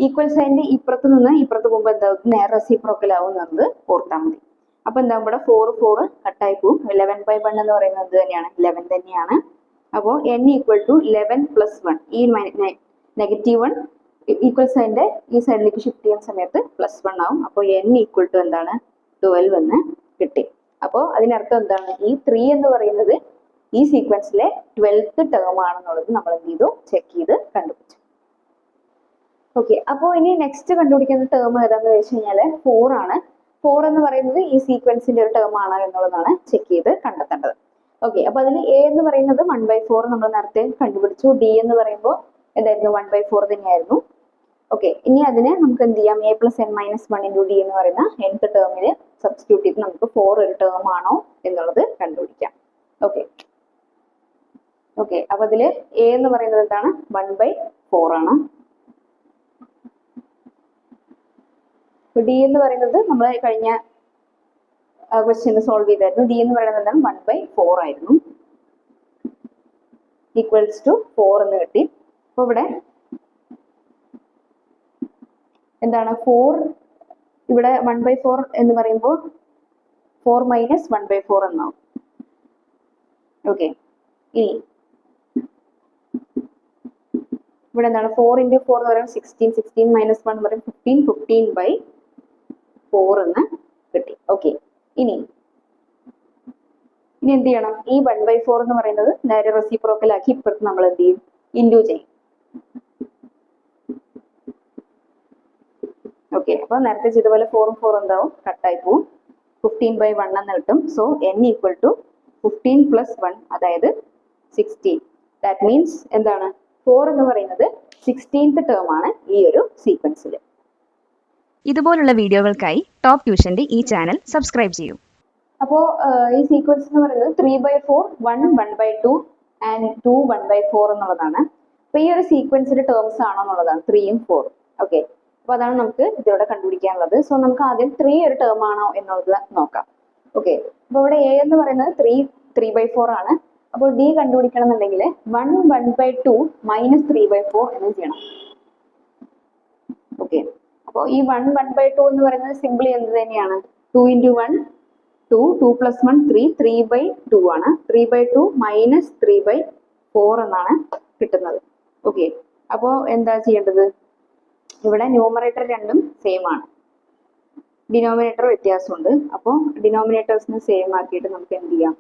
ഈക്വൽ സൈനിന്റെ ഇപ്പുറത്ത് നിന്ന് ഇപ്പുറത്ത് പോകുമ്പോൾ എന്താവും? നേരെ റെസിപ്രോക്കൽ ആവും എന്നത് ഓർത്താൽ മതി. അപ്പൊ എന്താവും? ഇവിടെ 4 കട്ടായി പോവും. 11/1 എന്ന് പറയുന്നത് തന്നെയാണ്, 11 തന്നെയാണ്. അപ്പോൾ n ഈക്വൽ ടു 11 പ്ലസ് 1, ഈ -1 ഈക്വൽ സൈനിന്റെ ഈ സൈഡിലേക്ക് ഷിഫ്റ്റ് ചെയ്യുന്ന സമയത്ത് +1 ആവും. അപ്പോൾ n ഈക്വൽ ടു എന്താണ്? 12 എന്ന് കിട്ടി. അപ്പോൾ അതിനർത്ഥം എന്താണ്? ഈ 3 എന്ന് പറയുന്നത് ഈ സീക്വൻസിലെ 12th ടേം ആണെന്നുള്ളത് നമ്മൾ എന്ത് ചെയ്തു? ചെക്ക് ചെയ്ത് കണ്ടുപിടിച്ചു. ഓക്കെ, അപ്പോൾ ഇനി നെക്സ്റ്റ് കണ്ടുപിടിക്കുന്ന ടേം ഏതാന്ന് വെച്ച് കഴിഞ്ഞാൽ 4 ആണ്. 4 എന്ന് പറയുന്നത് ഈ സീക്വൻസിന്റെ ഒരു ടേം ആണോ എന്നുള്ളതാണ് ചെക്ക് ചെയ്ത് കണ്ടെത്തേണ്ടത്. ഓക്കെ, അപ്പൊ അതിൽ a എന്ന് പറയുന്നത് 1/4 നമ്മൾ നേരത്തെ കണ്ടുപിടിച്ചു. d എന്ന് പറയുമ്പോൾ എന്തായിരുന്നു? 1/4 തന്നെയായിരുന്നു. ഓക്കെ, ഇനി അതിനെ നമുക്ക് എന്ത് ചെയ്യാം? a plus n minus 1 into d എന്ന് പറയുന്ന nth ടേമിൽ സബ്സ്റ്റിറ്റ്യൂട്ട് ചെയ്ത് നമുക്ക് 4 ഒരു ടേം ആണോ എന്നുള്ളത് കണ്ടുപിടിക്കാം. ഓക്കെ, ഓക്കെ, അപ്പൊ അതില് a എന്ന് പറയുന്നത് എന്താണ്? 1/4 ആണ്. d എന്ന് പറയുന്നത് നമ്മൾ കഴിഞ്ഞ ക്വസ്റ്റ്യൻ സോൾവ് ചെയ്തായിരുന്നു. d എന്ന് പറയുന്നത് എന്താണ്? 1/4 ആയിരുന്നു, ഈക്വൽസ് ടു 4 എന്ന് കിട്ടി. അപ്പൊ ഇവിടെ എന്താണ്? 4 ഇവിടെ 1/4 എന്ന് പറയുമ്പോൾ 4 മൈനസ് 1/4 എന്നാവും. ഓക്കെ, ഇനി ഇവിടെ എന്താണ്? 4 ഇൻറ്റു 4 എന്ന് പറയുമ്പോൾ 16, 16 മൈനസ് 1 എന്ന് പറയുമ്പോൾ 15, 15/4 എന്ന് കിട്ടി. ഓക്കെ, ഇനി എന്ത് ചെയ്യണം? ഈ 1/4 എന്ന് പറയുന്നത് നേരെ റെസിപ്രോക്കൽ ആക്കി ഇപ്പുറത്ത് നമ്മൾ എന്ത് ചെയ്യും? ഇൻറ്റു ചെയ്യും. ഓക്കെ, അപ്പൊ നേരത്തെ ചെയ്തപോലെ 4 4 എന്താവും? കട്ടായി പോവും. 15/1 എന്ന് കിട്ടും. So n equal to 15 plus 1, അതായത് 16. ദാറ്റ് മീൻസ് എന്താണ്? 4 എന്ന് പറയുന്നത് 16th ടേം ആണ് ഈ ഒരു സീക്വൻസിൽ. ഇതുപോലുള്ള വീഡിയോകൾക്കായി ടോപ്പ് ട്യൂഷന്റെ ഈ ചാനൽ സബ്സ്ക്രൈബ് ചെയ്യൂ. അപ്പോൾ ഈ സീക്വൻസ് എന്ന് പറയുന്നത് 3/4, 1 1/2 ആൻഡ് 2 1/4 എന്നുള്ളതാണ്. അപ്പൊ ഈ ഒരു സീക്വൻസിന്റെ ടേംസ് ആണോ എന്നുള്ളതാണ് 3ഉം 4ഉം. ഓക്കെ, അപ്പൊ അതാണ് നമുക്ക് ഇതിലൂടെ കണ്ടുപിടിക്കാനുള്ളത്. സോ നമുക്ക് ആദ്യം 3 ഒരു ടേം ആണോ എന്നുള്ളത് നോക്കാം. ഓക്കെ, അപ്പൊ ഇവിടെ a എന്ന് പറയുന്നത് 3/4 ആണ്. അപ്പോൾ d കണ്ടുപിടിക്കണം എന്നുണ്ടെങ്കിൽ 1 1/2 മൈനസ് 3/4 എന്ന് ചെയ്യണം. ഓക്കെ, അപ്പോൾ ഈ 1 1/2 എന്ന് പറയുന്നത് സിംപിളി എന്ത് തന്നെയാണ്? 2 ഇൻറ്റു 1 2, 2 പ്ലസ് 1 3, 3/2 ആണ്. 3/2 മൈനസ് 3/4 എന്നാണ് കിട്ടുന്നത്. ഓക്കെ, അപ്പോൾ എന്താ ചെയ്യേണ്ടത്? ഇവിടെ ന്യൂമറേറ്റർ രണ്ടും സെയിം ആണ്, ഡിനോമിനേറ്റർ വ്യത്യാസമുണ്ട്. അപ്പോൾ ഡിനോമിനേറ്റേഴ്സിനെ സെയിം ആക്കിയിട്ട് നമുക്ക് എന്ത് ചെയ്യാം?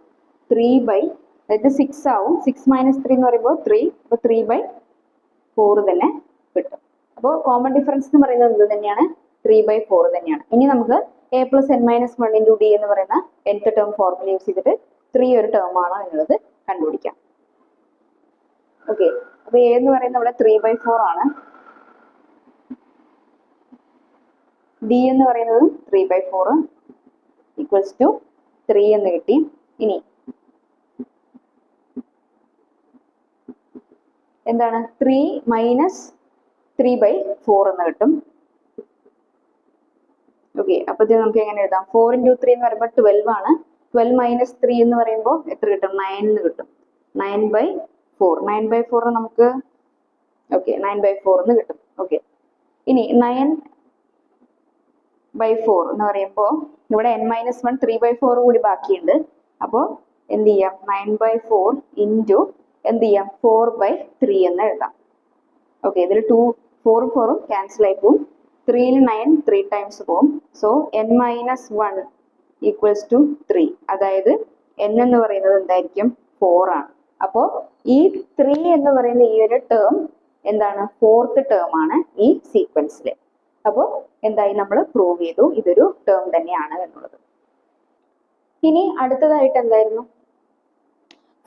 3 അതായത് 6 ആവും. 6 മൈനസ് 3 എന്ന് പറയുമ്പോൾ 3, അപ്പോൾ 3/4 തന്നെ കിട്ടും. അപ്പോൾ കോമൺ ഡിഫറൻസ് എന്ന് പറയുന്നത് എന്ത് തന്നെയാണ്? 3/4 തന്നെയാണ്. ഇനി നമുക്ക് a plus n minus 1 into d എന്ന് പറയുന്ന nth ടേം ഫോർമുല യൂസ് ചെയ്തിട്ട് 3 ഒരു ടേം ആണോ എന്നുള്ളത് കണ്ടുപിടിക്കാം. ഓക്കെ, അപ്പൊ a എന്ന് പറയുന്നത് ഇവിടെ 3/4 ആണ്, d എന്ന് പറയുന്നത് 3/4 ഈക്വൽസ് ടു 3 എന്ന് കിട്ടി. ഇനി എന്താണ്? 3 മൈനസ് 3/4 എന്ന് കിട്ടും. ഓക്കെ, അപ്പൊ ഇത് നമുക്ക് എങ്ങനെ എഴുതാം? 4 ഇൻറ്റു 3 എന്ന് പറയുമ്പോൾ 12 ആണ്. 12 മൈനസ് 3 എന്ന് പറയുമ്പോൾ എത്ര കിട്ടും? 9 എന്ന് കിട്ടും. 9/4, 9/4 നമുക്ക് ഓക്കെ 9/4 എന്ന് കിട്ടും. ഓക്കെ, ഇനി 9 3/4 എന്ന് പറയുമ്പോൾ ഇവിടെ n-1 3/4 കൂടി ബാക്കിയുണ്ട്. അപ്പോൾ എന്ത് ചെയ്യാം, 9/4 ഇൻറ്റു എന്ത് ചെയ്യാം 4/3 എന്ന് എഴുതാം. ഓക്കെ, ഇതിൽ 4 4 ക്യാൻസൽ ആയി പോകും. 3ൽ 9 3 ടൈംസ് പോകും. So n-1 equals to 3. അതായത് n എന്ന് പറയുന്നത് എന്തായിരിക്കും 4 ആണ്. അപ്പോൾ ഈ 3 എന്ന് പറയുന്ന ഈ ഒരു ടേം എന്താണ്, 4th ടേം ആണ് ഈ സീക്വൻസിൽ. അപ്പോൾ എന്തായി, നമ്മൾ പ്രൂവ് ചെയ്തു ഇതൊരു ടേം തന്നെയാണ് എന്നുള്ളത്. ഇനി അടുത്തതായിട്ട് എന്തായിരുന്നു,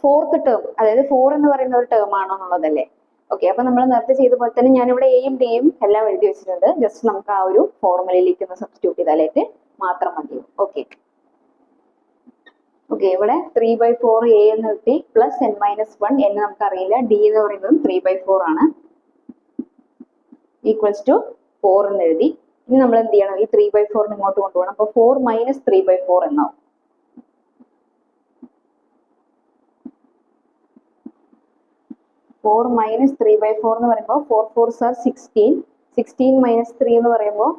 4th ടേം, അതായത് 4 എന്ന് പറയുന്ന ഒരു ടേം ആണോ എന്നുള്ളതല്ലേ. ഓക്കെ, അപ്പൊ നമ്മൾ നേരത്തെ ചെയ്ത പോലെ തന്നെ ഞാനിവിടെ എയും ഡിയും എല്ലാം എഴുതി വെച്ചിട്ടുണ്ട്. ജസ്റ്റ് നമുക്ക് ആ ഒരു ഫോർമുലയിലേക്ക് ഒന്ന് സബ്സ്റ്റിറ്റ്യൂട്ട് ചെയ്താലായിട്ട് മാത്രം മതി. ഓക്കെ ഓക്കെ, ഇവിടെ 3/4 എ എന്ന് കിട്ടി, പ്ലസ് n-1 എന്ന് നമുക്കറിയില്ല, ഡി എന്ന് പറയുന്നത് 3/4 ആണ്, ഈക്വൽസ് ടു 4 എന്ന് എഴുതി. ഇനി നമ്മൾ എന്ത് ചെയ്യണം, ഈ 3/4 ഇങ്ങോട്ട് കൊണ്ടുപോകണം. അപ്പൊ 4 - 3/4 എന്നാവും. 4 - 3/4 എന്ന് പറയുമ്പോൾ 4 4s are 16. 16 - 3 എന്ന് പറയുമ്പോൾ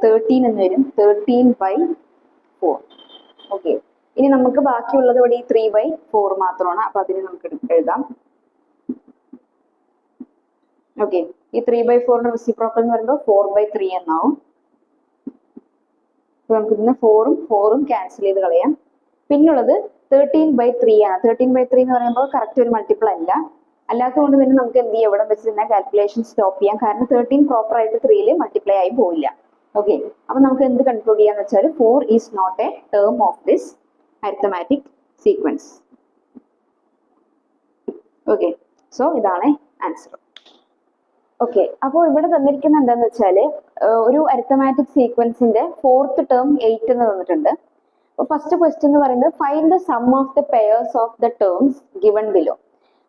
13 എന്ന് വരും. 13/4. ഓക്കെ, ഇനി നമുക്ക് ബാക്കിയുള്ളത് ഇവിടെ ഈ 3/4 മാത്രമാണ്. അപ്പൊ അതിന് നമുക്ക് എഴുതാം. ഓക്കെ, ഈ 3/4 റെസിപ്രോക്കൽ എന്ന് പറയുമ്പോൾ 4/3 എന്നാവും. അപ്പൊ നമുക്ക് ഇതിന് 4ഉം 4ഉം ക്യാൻസൽ ചെയ്ത് കളയാം. പിന്നുള്ളത് 13/3 ആണ്. 13/3 എന്ന് പറയുമ്പോൾ കറക്റ്റ് ഒരു മൾട്ടിപ്പിൾ അല്ലാത്തതുകൊണ്ട് തന്നെ നമുക്ക് എന്ത് ചെയ്യാം, ഇവിടെ വെച്ച് തന്നെ കാൽക്കുലേഷൻ സ്റ്റോപ്പ് ചെയ്യാം. കാരണം 13 പ്രോപ്പർ ആയിട്ട് 3ൽ മൾട്ടിപ്ലൈ ആയി പോയില്ല. ഓക്കെ, അപ്പൊ നമുക്ക് എന്ത് കൺക്ലൂഡ് ചെയ്യാന്ന് വെച്ചാൽ 4 is not a term of this arithmetic sequence. Okay, so ഇതാണ് ആൻസർ. ഓക്കെ, അപ്പോൾ ഇവിടെ തന്നിരിക്കുന്ന എന്താന്ന് വെച്ചാല് ഒരു അരിത്തമാറ്റിക് സീക്വൻസിന്റെ 4th ടേം 8 എന്ന് തന്നിട്ടുണ്ട്. അപ്പോൾ ഫസ്റ്റ് ക്വസ്റ്റ്യൻ എന്ന് പറയുന്നത് find the sum of the pairs of the terms given below.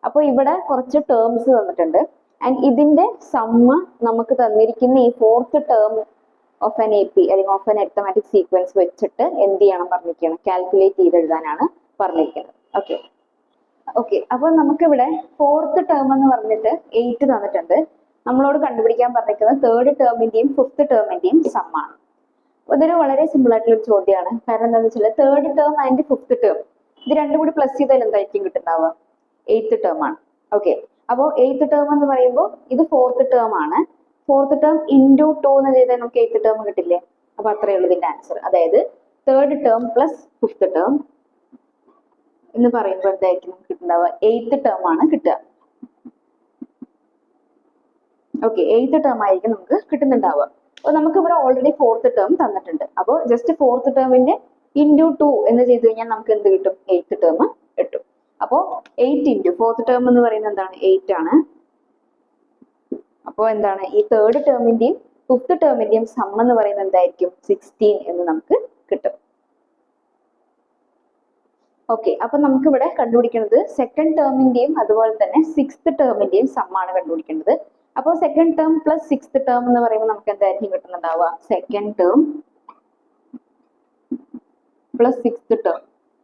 അപ്പോൾ ഇവിടെ കുറച്ച് ടേംസ് തന്നിട്ടുണ്ട്. ആൻഡ് ഇതിന്റെ സമ്മ് നമുക്ക് തന്നിരിക്കുന്ന ഈ 4th term of N AP അല്ലെങ്കിൽ ഓഫ് എൻ അരിത്തമാറ്റിക് സീക്വൻസ് വെച്ചിട്ട് എന്ത് ചെയ്യണം പറഞ്ഞിരിക്കുകയാണ്, കാൽക്കുലേറ്റ് ചെയ്ത് എഴുതാനാണ് പറഞ്ഞിരിക്കുന്നത്. ഓക്കെ ഓക്കെ, അപ്പോൾ നമുക്കിവിടെ 4th ടേം എന്ന് പറഞ്ഞിട്ട് 8 തന്നിട്ടുണ്ട്. നമ്മളോട് കണ്ടുപിടിക്കാൻ പറഞ്ഞിരിക്കുന്നത് 3rd ടേമിന്റെയും 5th ടേമിന്റെയും സമ്മാണ്. ഇതൊരു വളരെ സിമ്പിൾ ആയിട്ടുള്ള ഒരു ചോദ്യമാണ്. കാരണം എന്താണെന്ന് വെച്ചാൽ 3rd term and 5th term ഇത് രണ്ടും കൂടി പ്ലസ് ചെയ്താൽ എന്തായിരിക്കും കിട്ടുന്നുണ്ടാവുക, 8th ടേം ആണ്. ഓക്കെ, അപ്പോൾ 8th ടേം എന്ന് പറയുമ്പോൾ ഇത് 4th ടേം ആണ്. 4th ടേം ഇൻറ്റു 2 എന്ന് ചെയ്താൽ നമുക്ക് 8th ടേം കിട്ടില്ലേ. അപ്പൊ അത്രയേ ഉള്ളൂ ഇതിന്റെ ആൻസർ. അതായത് 3rd term plus 5th term എന്ന് പറയുമ്പോൾ എന്തായിരിക്കും നമുക്ക് കിട്ടുന്നുണ്ടാവുക, 8th ടേം ആണ് കിട്ടുക. ഓക്കെ, 8th ടേം ആയിരിക്കും നമുക്ക് കിട്ടുന്നുണ്ടാവുക. അപ്പോൾ നമുക്ക് ഇവിടെ ഓൾറെഡി 4th ടേം തന്നിട്ടുണ്ട്. അപ്പോൾ ജസ്റ്റ് 4th ടേമിന്റെ ഇൻറ്റു 2 എന്ന് ചെയ്ത് കഴിഞ്ഞാൽ നമുക്ക് എന്ത് കിട്ടും, 8th ടേം കിട്ടും. അപ്പോൾ 8 ഇൻറ്റു 4th ടേം എന്ന് പറയുന്നത് എന്താണ്, 8 ആണ്. അപ്പോൾ എന്താണ്, ഈ 3rd ടേമിന്റെയും 5th ടേമിന്റെയും സം എന്ന് പറയുന്നത് എന്തായിരിക്കും, 16 എന്ന് നമുക്ക് കിട്ടും. ഓക്കെ, അപ്പൊ നമുക്ക് ഇവിടെ കണ്ടുപിടിക്കുന്നത് 2nd ടേമിന്റെയും അതുപോലെ തന്നെ 6th ടേമിന്റെയും സമ്മാണ് കണ്ടുപിടിക്കേണ്ടത്. അപ്പോൾ 2nd term plus 6th term എന്ന് പറയുമ്പോൾ നമുക്ക് എന്തായിരിക്കും കിട്ടുന്നുണ്ടാവുക, 2nd term plus 6th term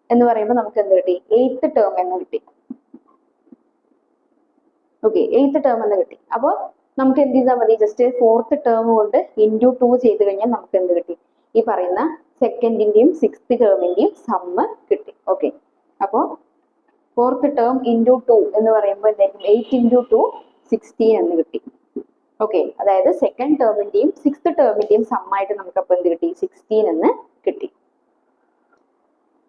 എന്ന് പറയുമ്പോൾ നമുക്ക് എന്ത് കിട്ടി, 8th ടേം എന്ന് കിട്ടി. ഓക്കെ, 8th ടേം എന്ന് കിട്ടി. അപ്പോൾ നമുക്ക് എന്ത് ചെയ്താൽ മതി, ജസ്റ്റ് 4th ടേം കൊണ്ട് ഇൻറ്റു 2 ചെയ്ത് കഴിഞ്ഞാൽ നമുക്ക് എന്ത് കിട്ടി, ഈ പറയുന്ന 2nd-ന്റെയും 6th ടേമിന്റെയും സമ്മ് കിട്ടി. ഓക്കെ, അപ്പോൾ 4th ടേം ഇൻറ്റു 2 എന്ന് പറയുമ്പോൾ എന്തായിരിക്കും, 8 ഇൻറ്റു 2 16 എന്ന് കിട്ടി. ഓക്കെ, അതായത് 2nd ടേമിന്റെയും 6th ടേമിന്റെയും സമ്മായിട്ട് നമുക്ക് അപ്പോൾ എന്ത് കിട്ടി, 16 എന്ന് കിട്ടി.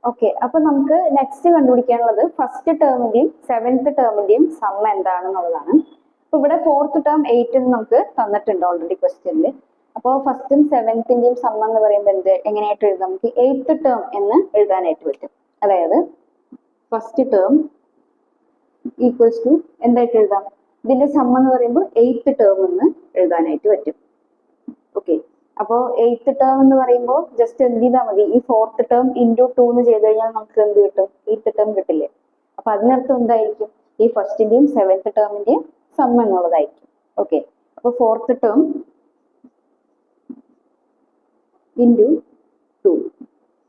ഓക്കെ, അപ്പൊ നമുക്ക് നെക്സ്റ്റ് കണ്ടുപിടിക്കാനുള്ളത് 1st ടേമിന്റെയും 7th ടേമിന്റെയും സമ്മ് എന്താണെന്നുള്ളതാണ്. അപ്പൊ ഇവിടെ 4th ടേം 8 എന്ന് നമുക്ക് തന്നിട്ടുണ്ട് ഓൾറെഡി ക്വസ്റ്റ്യനിൽ. അപ്പോൾ 1st ഉം 7th-ന്റെയും സമ്മ് എന്ന് പറയുമ്പോൾ എങ്ങനെയായിട്ട് എഴുതാം, നമുക്ക് 8th ടേം എന്ന് എഴുതാനായിട്ട് പറ്റും. അതായത് 1st ടേം ഈക്വൽസ് ടു എന്തായിട്ട് എഴുതാം, ഇതിന്റെ സമ്മ് എന്ന് പറയുമ്പോൾ 8th ടേം എന്ന് എഴുതാനായിട്ട് പറ്റും. ഓക്കെ, അപ്പോൾ 8th ടേം എന്ന് പറയുമ്പോൾ ജസ്റ്റ് എന്ത് ചെയ്താൽ മതി, ഈ 4th ടേം ഇൻറ്റു 2 എന്ന് ചെയ്ത് കഴിഞ്ഞാൽ നമുക്ക് എന്ത് കിട്ടും, 8th ടേം കിട്ടില്ലേ. അപ്പൊ അതിനർത്ഥം എന്തായിരിക്കും, ഈ 1st-ന്റെയും 7th ടേമിന്റെയും സമ്മ് എന്നുള്ളതായിരിക്കും. ഓക്കെ, അപ്പൊ 4th ടേം ഇൻറ്റു 2,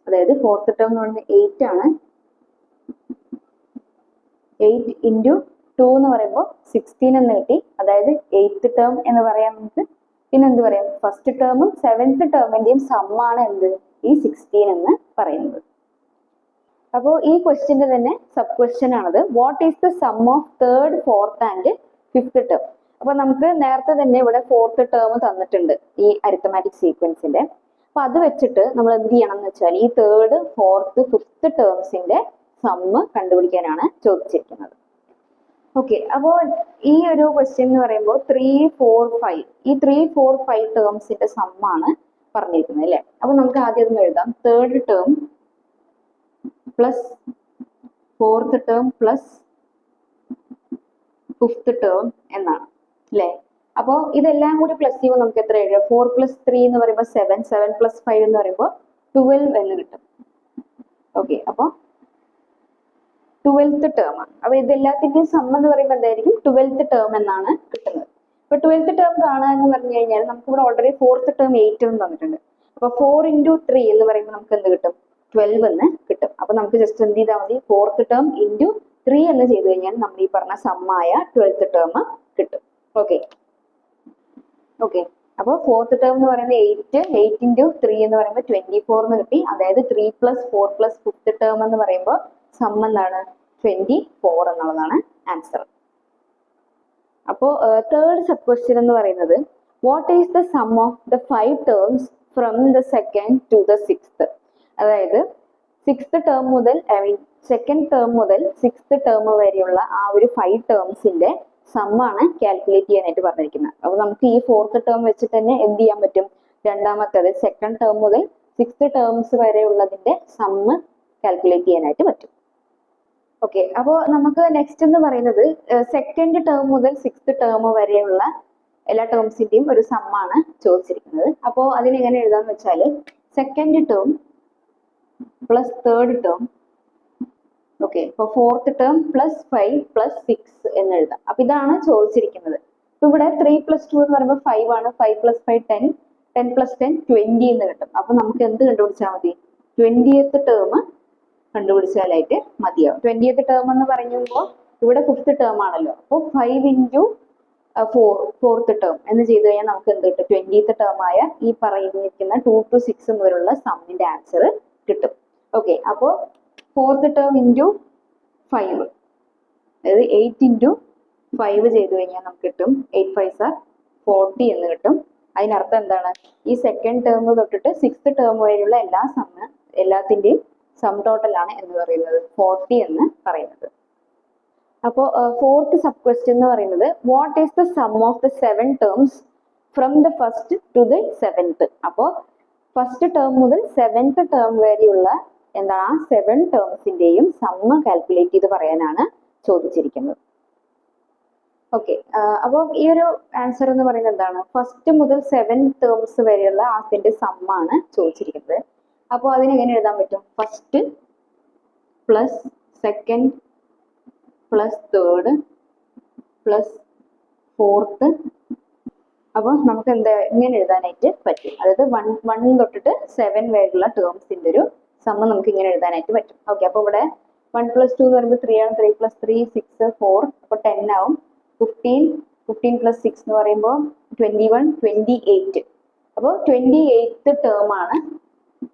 അതായത് 4th ടേം എന്ന് പറയുന്നത് 8 ആണ്. 8 ഇൻറ്റു 2 എന്ന് പറയുമ്പോൾ 16 എന്ന് കിട്ടി. അതായത് 8th ടേം എന്ന് പറയാൻ നമുക്ക് പിന്നെ എന്ത് പറയാം, ഫസ്റ്റ് ടേമും സെവൻത്ത് ടേമിന്റെയും സമ്മാണ് എന്ത്, ഈ 16 എന്ന് പറയുന്നത്. അപ്പോൾ ഈ ക്വസ്റ്റ്യന്റെ തന്നെ സബ് ക്വസ്റ്റ്യൻ ആണത്, what is the sum of third, fourth and fifth term. അപ്പൊ നമുക്ക് നേരത്തെ തന്നെ ഇവിടെ ഫോർത്ത് ടേം തന്നിട്ടുണ്ട് ഈ അരിത്തമാറ്റിക് സീക്വൻസിന്റെ. അപ്പൊ അത് വെച്ചിട്ട് നമ്മൾ എന്ത് ചെയ്യണം എന്ന് വെച്ചാൽ ഈ തേർഡ്, ഫോർത്ത്, ഫിഫ്ത്ത് ടേംസിന്റെ സമ്മ് കണ്ടുപിടിക്കാനാണ് ചോദിച്ചിരിക്കുന്നത്. ഓക്കെ, അപ്പോൾ ഈ ഒരു ക്വസ്റ്റ്യൻ എന്ന് പറയുമ്പോൾ 3, 4, 5 ഈ 3, 4, 5 ടേംസിന്റെ സമ്മാണ് പറഞ്ഞിരിക്കുന്നത് അല്ലേ. അപ്പൊ നമുക്ക് ആദ്യം ഒന്ന് എഴുതാം, third term plus fourth term plus fifth term എന്നാണ് അല്ലേ. അപ്പോൾ ഇതെല്ലാം കൂടി പ്ലസ് ചെയ്യുമ്പോൾ നമുക്ക് എത്ര എഴുതാം, 4 + 3 എന്ന് പറയുമ്പോൾ 7, 7 + 5 എന്ന് പറയുമ്പോൾ 12 എന്ന് കിട്ടും. ഓക്കെ, അപ്പോൾ 12th ടേം ആണ്. അപ്പൊ ഇതെല്ലാത്തിന്റെയും സം എന്ന് പറയുമ്പോൾ എന്തായിരിക്കും, 12th ടേം എന്നാണ് കിട്ടുന്നത്. അപ്പൊ 12th ടേം കാണുക എന്ന് പറഞ്ഞു കഴിഞ്ഞാൽ നമുക്ക് ഇവിടെ ഓൾറെഡി ഫോർത്ത് ടേം 8 എന്ന് തന്നിട്ടുണ്ട്. അപ്പൊ 4 × 3 എന്ന് പറയുമ്പോൾ നമുക്ക് എന്ത് കിട്ടും, 12 എന്ന് കിട്ടും. അപ്പൊ നമുക്ക് ജസ്റ്റ് എന്ത് ചെയ്താൽ മതി, ഫോർത്ത് ടേം × 3 എന്ന് ചെയ്ത് കഴിഞ്ഞാൽ നമ്മൾ ഈ പറഞ്ഞ സമ്മായ 12th ടേം കിട്ടും. ഓക്കെ ഓക്കെ, അപ്പോൾ ഫോർത്ത് ടേം എന്ന് പറയുന്നത് 8 × 3 എന്ന് പറയുമ്പോൾ 24 എന്ന് കിട്ടി. അതായത് 3 + 4 + ഫിഫ്ത്ത് ടേം എന്ന് പറയുമ്പോൾ സം എന്താണ്, 24 എന്നുള്ളതാണ് ആൻസർ. അപ്പോൾ തേർഡ് സബ് ക്വസ്റ്റ്യൻ എന്ന് പറയുന്നത്, what is the sum of the 5 terms from the second to the sixth. അതായത് സിക്സ്ത് ടേം മുതൽ സെക്കൻഡ് ടേം മുതൽ സിക്സ്ത് ടേം വരെയുള്ള ആ ഒരു 5 ടേംസിന്റെ സമ്മാണ് കാൽക്കുലേറ്റ് ചെയ്യാനായിട്ട് പറഞ്ഞിരിക്കുന്നത്. അപ്പോൾ നമുക്ക് ഈ ഫോർത്ത് ടേം വെച്ചിട്ട് തന്നെ എന്ത് ചെയ്യാൻ പറ്റും, രണ്ടാമത്തെ സെക്കൻഡ് ടേം മുതൽ സിക്സ്ത് ടേംസ് വരെയുള്ളതിന്റെ സമ്മ് കാൽക്കുലേറ്റ് ചെയ്യാനായിട്ട് പറ്റും. ഓക്കെ, അപ്പോൾ നമുക്ക് നെക്സ്റ്റ് എന്ന് പറയുന്നത് സെക്കൻഡ് ടേം മുതൽ സിക്സ്ത് ടേം വരെയുള്ള എല്ലാ ടേംസിന്റെയും ഒരു സമ്മാണ് ചോദിച്ചിരിക്കുന്നത്. അപ്പോൾ അതിനെങ്ങനെ എഴുതാന്ന് വെച്ചാൽ second term plus third term, okay, ഇപ്പോൾ ഫോർത്ത് ടേം പ്ലസ് 5 + 6 എന്ന് എഴുതാം. അപ്പൊ ഇതാണ് ചോദിച്ചിരിക്കുന്നത്. ഇപ്പൊ ഇവിടെ 3 + 2 എന്ന് പറയുമ്പോൾ 5 ആണ്, 5 + 5 10, 10 + 10 20 എന്ന് കിട്ടും. അപ്പൊ നമുക്ക് എന്ത് കണ്ടുപിടിച്ചാൽ മതി, 20th ടേം കണ്ടുപിടിച്ചാലായിട്ട് മതിയാവും. 20th ടേം എന്ന് പറയുമ്പോൾ ഇവിടെ ഫിഫ്ത്ത് ടേം ആണല്ലോ, അപ്പോൾ 5 × 4 ഫോർത്ത് ടേം എന്ന് ചെയ്ത് കഴിഞ്ഞാൽ നമുക്ക് എന്ത് കിട്ടും, 20th ടേം ആയ ഈ പറഞ്ഞിരിക്കുന്ന 2 to 6 മുതലുള്ള സമ്മിന്റെ ആൻസർ കിട്ടും. ഓക്കെ, അപ്പോൾ ഫോർത്ത് ടേം × 5, അതായത് 8 × 5 ചെയ്ത് കഴിഞ്ഞാൽ നമുക്ക് കിട്ടും 8 × 5 = 40 എന്ന് കിട്ടും. അതിനർത്ഥം എന്താണ്, ഈ സെക്കൻഡ് ടേം തൊട്ടിട്ട് സിക്സ്ത് ടേം വരെയുള്ള എല്ലാത്തിന്റെയും സം ടോട്ടൽ ആണ് എന്ന് പറയുന്നത് 40 എന്ന് പറയുന്നത്. അപ്പോൾ ഫോർത്ത് സബ് ക്വസ്റ്റ്യൻ എന്ന് പറയുന്നത്, what is the sum of the 7 terms from the first to the seventh. അപ്പോൾ ഫസ്റ്റ് ടേം മുതൽ സെവൻത്ത് ടേം വരെയുള്ള എന്താണ് ആ 7 ടേംസിന്റെയും സമ്മ് കാൽക്കുലേറ്റ് ചെയ്ത് പറയാനാണ് ചോദിച്ചിരിക്കുന്നത്. ഓക്കെ, അപ്പോൾ ഈ ഒരു ആൻസർ എന്ന് പറയുന്നത് എന്താണ്, ഫസ്റ്റ് മുതൽ 7 ടേംസ് വരെയുള്ള അതിന്റെ സമ്മാണ് ചോദിച്ചിരിക്കുന്നത്. അപ്പോൾ അതിനെങ്ങനെ എഴുതാൻ പറ്റും, first plus second plus third plus fourth. അപ്പോൾ നമുക്ക് ഇങ്ങനെ എഴുതാനായിട്ട് പറ്റും. അതായത് 1 തൊട്ടിട്ട് 7 വരെയുള്ള ടേംസിന്റെ ഒരു സമ്മ് നമുക്ക് ഇങ്ങനെ എഴുതാനായിട്ട് പറ്റും. ഓക്കെ, അപ്പോൾ ഇവിടെ 1 + 2 എന്ന് പറയുമ്പോൾ 3 ആണ്, 3 + 3 6 4, അപ്പോൾ 10 ആവും. 15 + 6 എന്ന് പറയുമ്പോൾ 21 28. അപ്പോൾ 28th ടേം ആണ്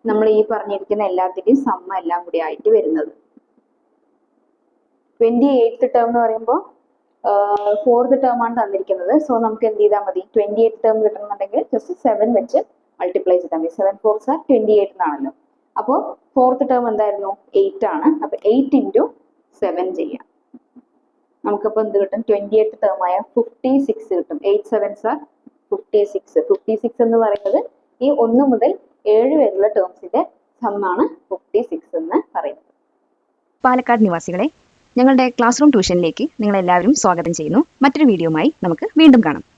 നമ്മൾ ഈ പറഞ്ഞിരിക്കുന്ന എല്ലാത്തിന്റെയും സമ്മ എല്ലാം കൂടി ആയിട്ട് വരുന്നത്. 28th ടേം എന്ന് പറയുമ്പോൾ ഫോർത്ത് ടേം ആണ് തന്നിരിക്കുന്നത്. സോ നമുക്ക് എന്ത് ചെയ്താൽ മതി, 28th ടേം കിട്ടണമെന്നുണ്ടെങ്കിൽ ജസ്റ്റ് 7 വെച്ച് മൾട്ടിപ്ലൈ ചെയ്താൽ മതി. 7 4 = 28 എന്നാണല്ലോ. അപ്പോൾ ഫോർത്ത് ടേം എന്തായിരുന്നു, 8 ആണ്. അപ്പൊ 8 × 7 ചെയ്യാം. നമുക്കപ്പോൾ എന്ത് കിട്ടും, 28th ടേം ആയ 56 കിട്ടും. 8 7s = 56. 56 എന്ന് പറയുന്നത് ഈ 1 മുതൽ 7 വരെയുള്ള ടേംസിന്റെ സമ്മാണ് 56 എന്ന് പറയുന്നത്. പാലക്കാട് നിവാസികളെ, ഞങ്ങളുടെ ക്ലാസ് റൂം ട്യൂഷനിലേക്ക് നിങ്ങളെല്ലാവരും സ്വാഗതം ചെയ്യുന്നു. മറ്റൊരു വീഡിയോയുമായി നമുക്ക് വീണ്ടും കാണാം.